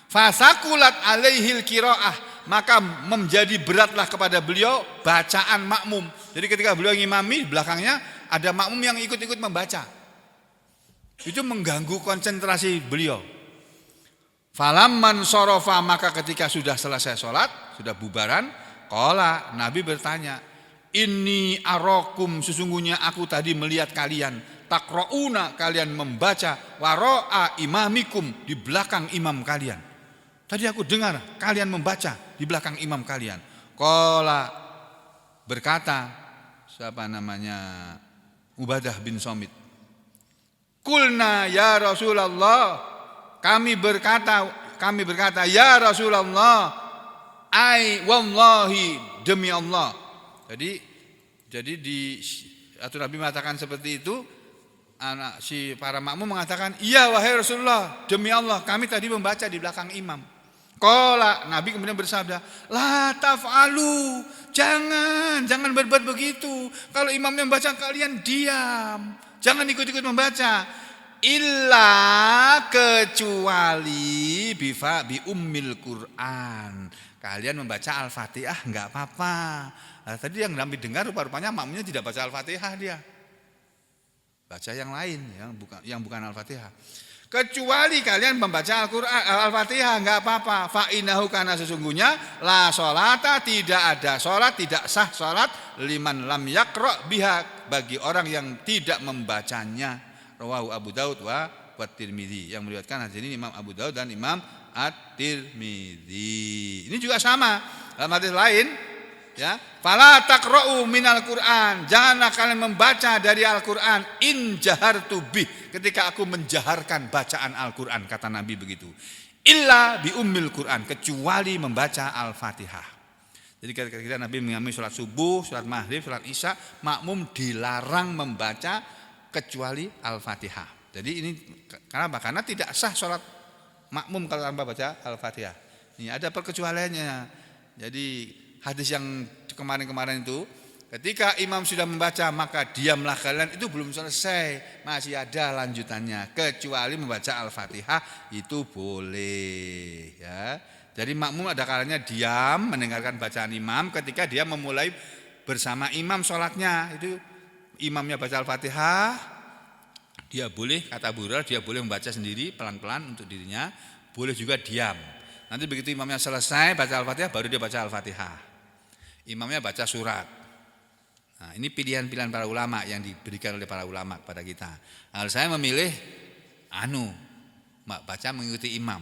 Fasakulat alaihil qiraah, maka menjadi beratlah kepada beliau bacaan makmum. Jadi ketika beliau ngimami, belakangnya ada makmum yang ikut-ikut membaca. Itu mengganggu konsentrasi beliau. Falamman sorofa, maka ketika sudah selesai sholat, sudah bubaran, qala, Nabi bertanya, inni arokum, sesungguhnya aku tadi melihat kalian, takrouna, kalian membaca, waro'a imamikum, di belakang imam kalian. Tadi aku dengar kalian membaca di belakang imam kalian. Qala, berkata, siapa namanya, Ubadah bin Samit, kulna ya Rasulullah, kami berkata, ya Rasulullah, ai wallahi, demi Allah. Jadi di atau Nabi mengatakan seperti itu, para makmum mengatakan, "Iya wahai Rasulullah, demi Allah kami tadi membaca di belakang imam." Qala, Nabi kemudian bersabda, "La taf'alu, jangan berbuat begitu. Kalau imamnya membaca kalian diam, jangan ikut-ikut membaca. Illa kecuali bi ummil Quran. Kalian membaca Al-Fatihah enggak apa-apa." Nah, tadi yang Nabi dengar rupa-rupanya makmumnya tidak baca Al-Fatihah dia. Baca yang lain yang bukan Al-Fatihah. Kecuali kalian membaca Al-Qur'an Al-Fatihah enggak apa-apa. Fa innahu kana sesungguhnya la sholata tidak ada salat, tidak sah salat liman lam yaqra biha bagi orang yang tidak membacanya. Rawahu Abu Daud wa Tirmidzi. Yang meriwayatkan hadis ini Imam Abu Daud dan Imam At-Tirmidzi. Ini juga sama dalam hadis lain. Ya, fala taqra'u minal Qur'an, janganlah kalian membaca dari Al-Qur'an in jahartu bih, ketika aku menjaharkan bacaan Al-Qur'an, kata Nabi begitu. Illa bi ummil Qur'an, kecuali membaca Al-Fatihah. Jadi ketika Nabi mengambil sholat subuh, sholat maghrib, sholat isya, makmum dilarang membaca kecuali Al-Fatihah. Jadi ini kenapa? Karena tidak sah sholat makmum kalau tanpa baca Al-Fatihah. Ini ada perkecualiannya. Jadi hadis yang kemarin-kemarin itu, ketika imam sudah membaca maka diamlah kalian, itu belum selesai, masih ada lanjutannya. Kecuali membaca Al-Fatihah itu boleh, ya. Jadi makmum ada kalanya diam mendengarkan bacaan imam ketika dia memulai bersama imam sholatnya. Itu imamnya baca Al-Fatihah, dia boleh, kata Abu Hurairah, dia boleh membaca sendiri pelan-pelan untuk dirinya, boleh juga diam. Nanti begitu imamnya selesai baca Al-Fatihah, baru dia baca Al-Fatihah. Imamnya baca surat. Nah, ini pilihan-pilihan para ulama yang diberikan oleh para ulama kepada kita. Nah, saya memilih baca mengikuti imam.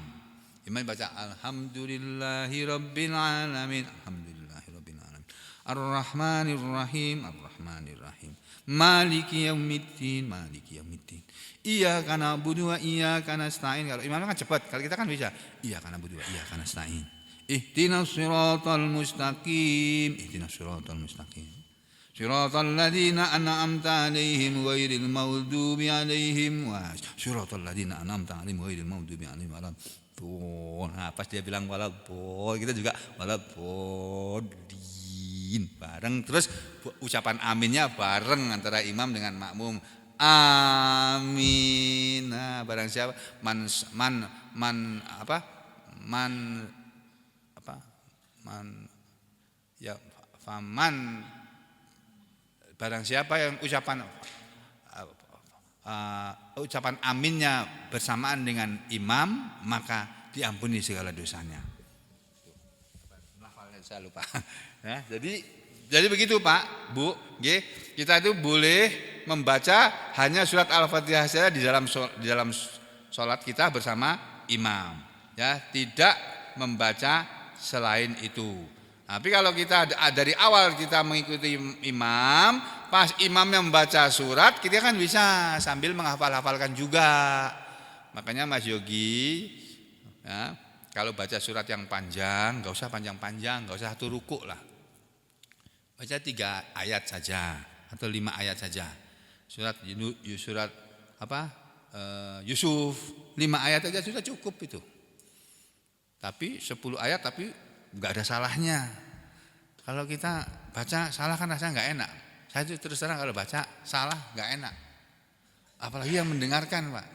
Imam baca Alhamdulillahirabbil alamin, Alhamdulillahirabbil alamin, Ar-Rahmanir-Rahim, Ar-Rahmanir-Rahim, Maliki yaumiddin, Maliki yaumiddin, Iyyaka na'budu wa iyyaka nasta'in. Kalau imamnya kan cepat, kalau kita kan bisa Iyyaka na'budu wa iyyaka nasta'in, Ihdinas siratal mustaqim, Ihdinas siratal mustaqim, siratal ladzina an'amta 'alaihim ghairil maghdubi 'alaihim wa siratal ladzina an'amta 'alaihim ghairil maghdubi 'alaihim waladdallin. Nah, pas dia bilang waladdallin, kita juga waladdallin bareng, terus ucapan aminnya bareng antara imam dengan makmum. Amin. Nah, barang siapa barang siapa yang ucapan aminnya bersamaan dengan imam, maka diampuni segala dosanya. Saya lupa. Ya, jadi begitu Pak, Bu, kita itu boleh membaca hanya surat Al-Fatihah saja di dalam sholat kita bersama imam. Ya, tidak membaca selain itu. Tapi kalau kita dari awal kita mengikuti imam, pas imamnya membaca surat, kita kan bisa sambil menghafal-hafalkan juga. Makanya Mas Yogi, ya, kalau baca surat yang panjang, nggak usah panjang-panjang, nggak usah satu rukuk lah. Baca 3 ayat saja atau 5 ayat saja. Surat Yusuf 5 ayat saja sudah cukup itu. Tapi 10 ayat tapi enggak ada salahnya. Kalau kita baca salah kan rasanya enggak enak. Saya terus terang kalau baca salah enggak enak. Apalagi yang mendengarkan, Pak.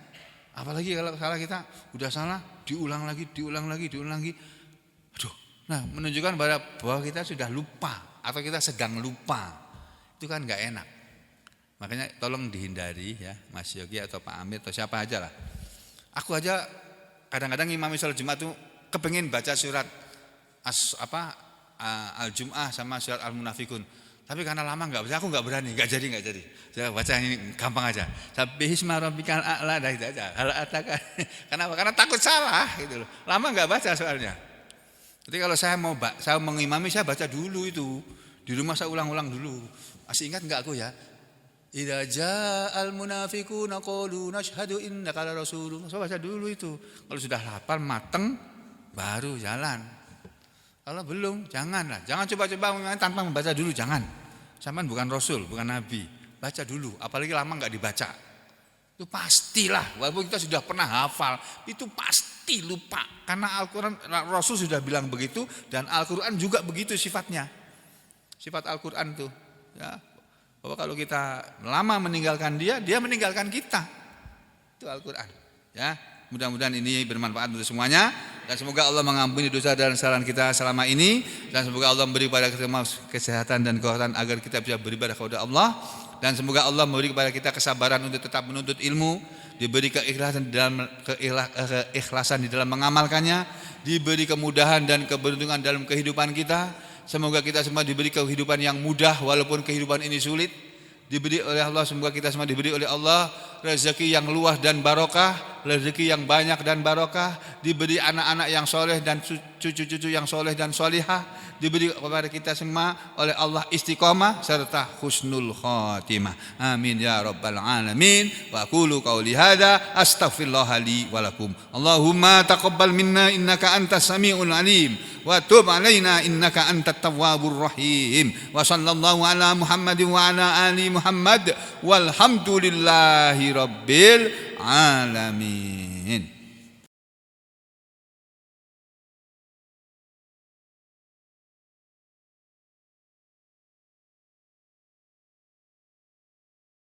Apalagi kalau salah kita udah salah diulang lagi. Aduh. Nah, menunjukkan bahwa kita sudah lupa atau kita sedang lupa. Itu kan enggak enak. Makanya tolong dihindari ya, Mas Yogi atau Pak Amir atau siapa aja lah. Aku aja kadang-kadang imam sholat Jumat tuh kepengen baca surat Al-Jum'ah sama surat Al-Munafikun. Tapi karena lama enggak baca, aku enggak berani, enggak jadi. Saya baca ini gampang aja. Sabbihisma rabbikal a'la, dah itu aja. Hal ataka. Kenapa? Karena takut salah gitu loh. Lama enggak baca soalnya. Jadi kalau saya mengimami, saya baca dulu itu. Di rumah saya ulang-ulang dulu. Masih ingat enggak aku ya? Idza ja'al munafiquna qalu nashhadu innaka la rasulullah. Saya baca dulu itu. Kalau sudah hafal mateng baru jalan. Kalau belum, janganlah. Jangan coba-coba tanpa membaca dulu, jangan. Sampean bukan rasul, bukan nabi. Baca dulu, apalagi lama enggak dibaca. Itu pastilah, walaupun kita sudah pernah hafal, itu pasti lupa. Karena Al-Qur'an, Rasul sudah bilang begitu, dan Al-Qur'an juga begitu sifatnya. Sifat Al-Qur'an itu, ya. Bahwa kalau kita lama meninggalkan dia meninggalkan kita. Itu Al-Qur'an, ya. Mudah-mudahan ini bermanfaat untuk semuanya, dan semoga Allah mengampuni dosa dan kesalahan kita selama ini, dan semoga Allah memberi kepada kita kesehatan dan kekuatan agar kita bisa beribadah kepada Allah, dan semoga Allah memberi kepada kita kesabaran untuk tetap menuntut ilmu, diberi keikhlasan di dalam mengamalkannya, diberi kemudahan dan keberuntungan dalam kehidupan kita. Semoga kita semua diberi kehidupan yang mudah walaupun kehidupan ini sulit. Diberi oleh Allah, semoga kita semua diberi oleh Allah rezeki yang luas dan barokah, rezeki yang banyak dan barokah, diberi anak-anak yang soleh dan cucu-cucu yang soleh dan solihah, diberi kepada kita semua oleh Allah istiqomah serta husnul khatimah. Amin ya rabbal alamin. Wa aqulu qauli hadza astaghfirullah li wa lakum. Allahumma taqabbal minna innaka antas samiul alim wa tub alaina innaka antat tawwabur rahim. Wa sallallahu ala Muhammadin wa ala ali Muhammad walhamdulillahi rabbil alamin.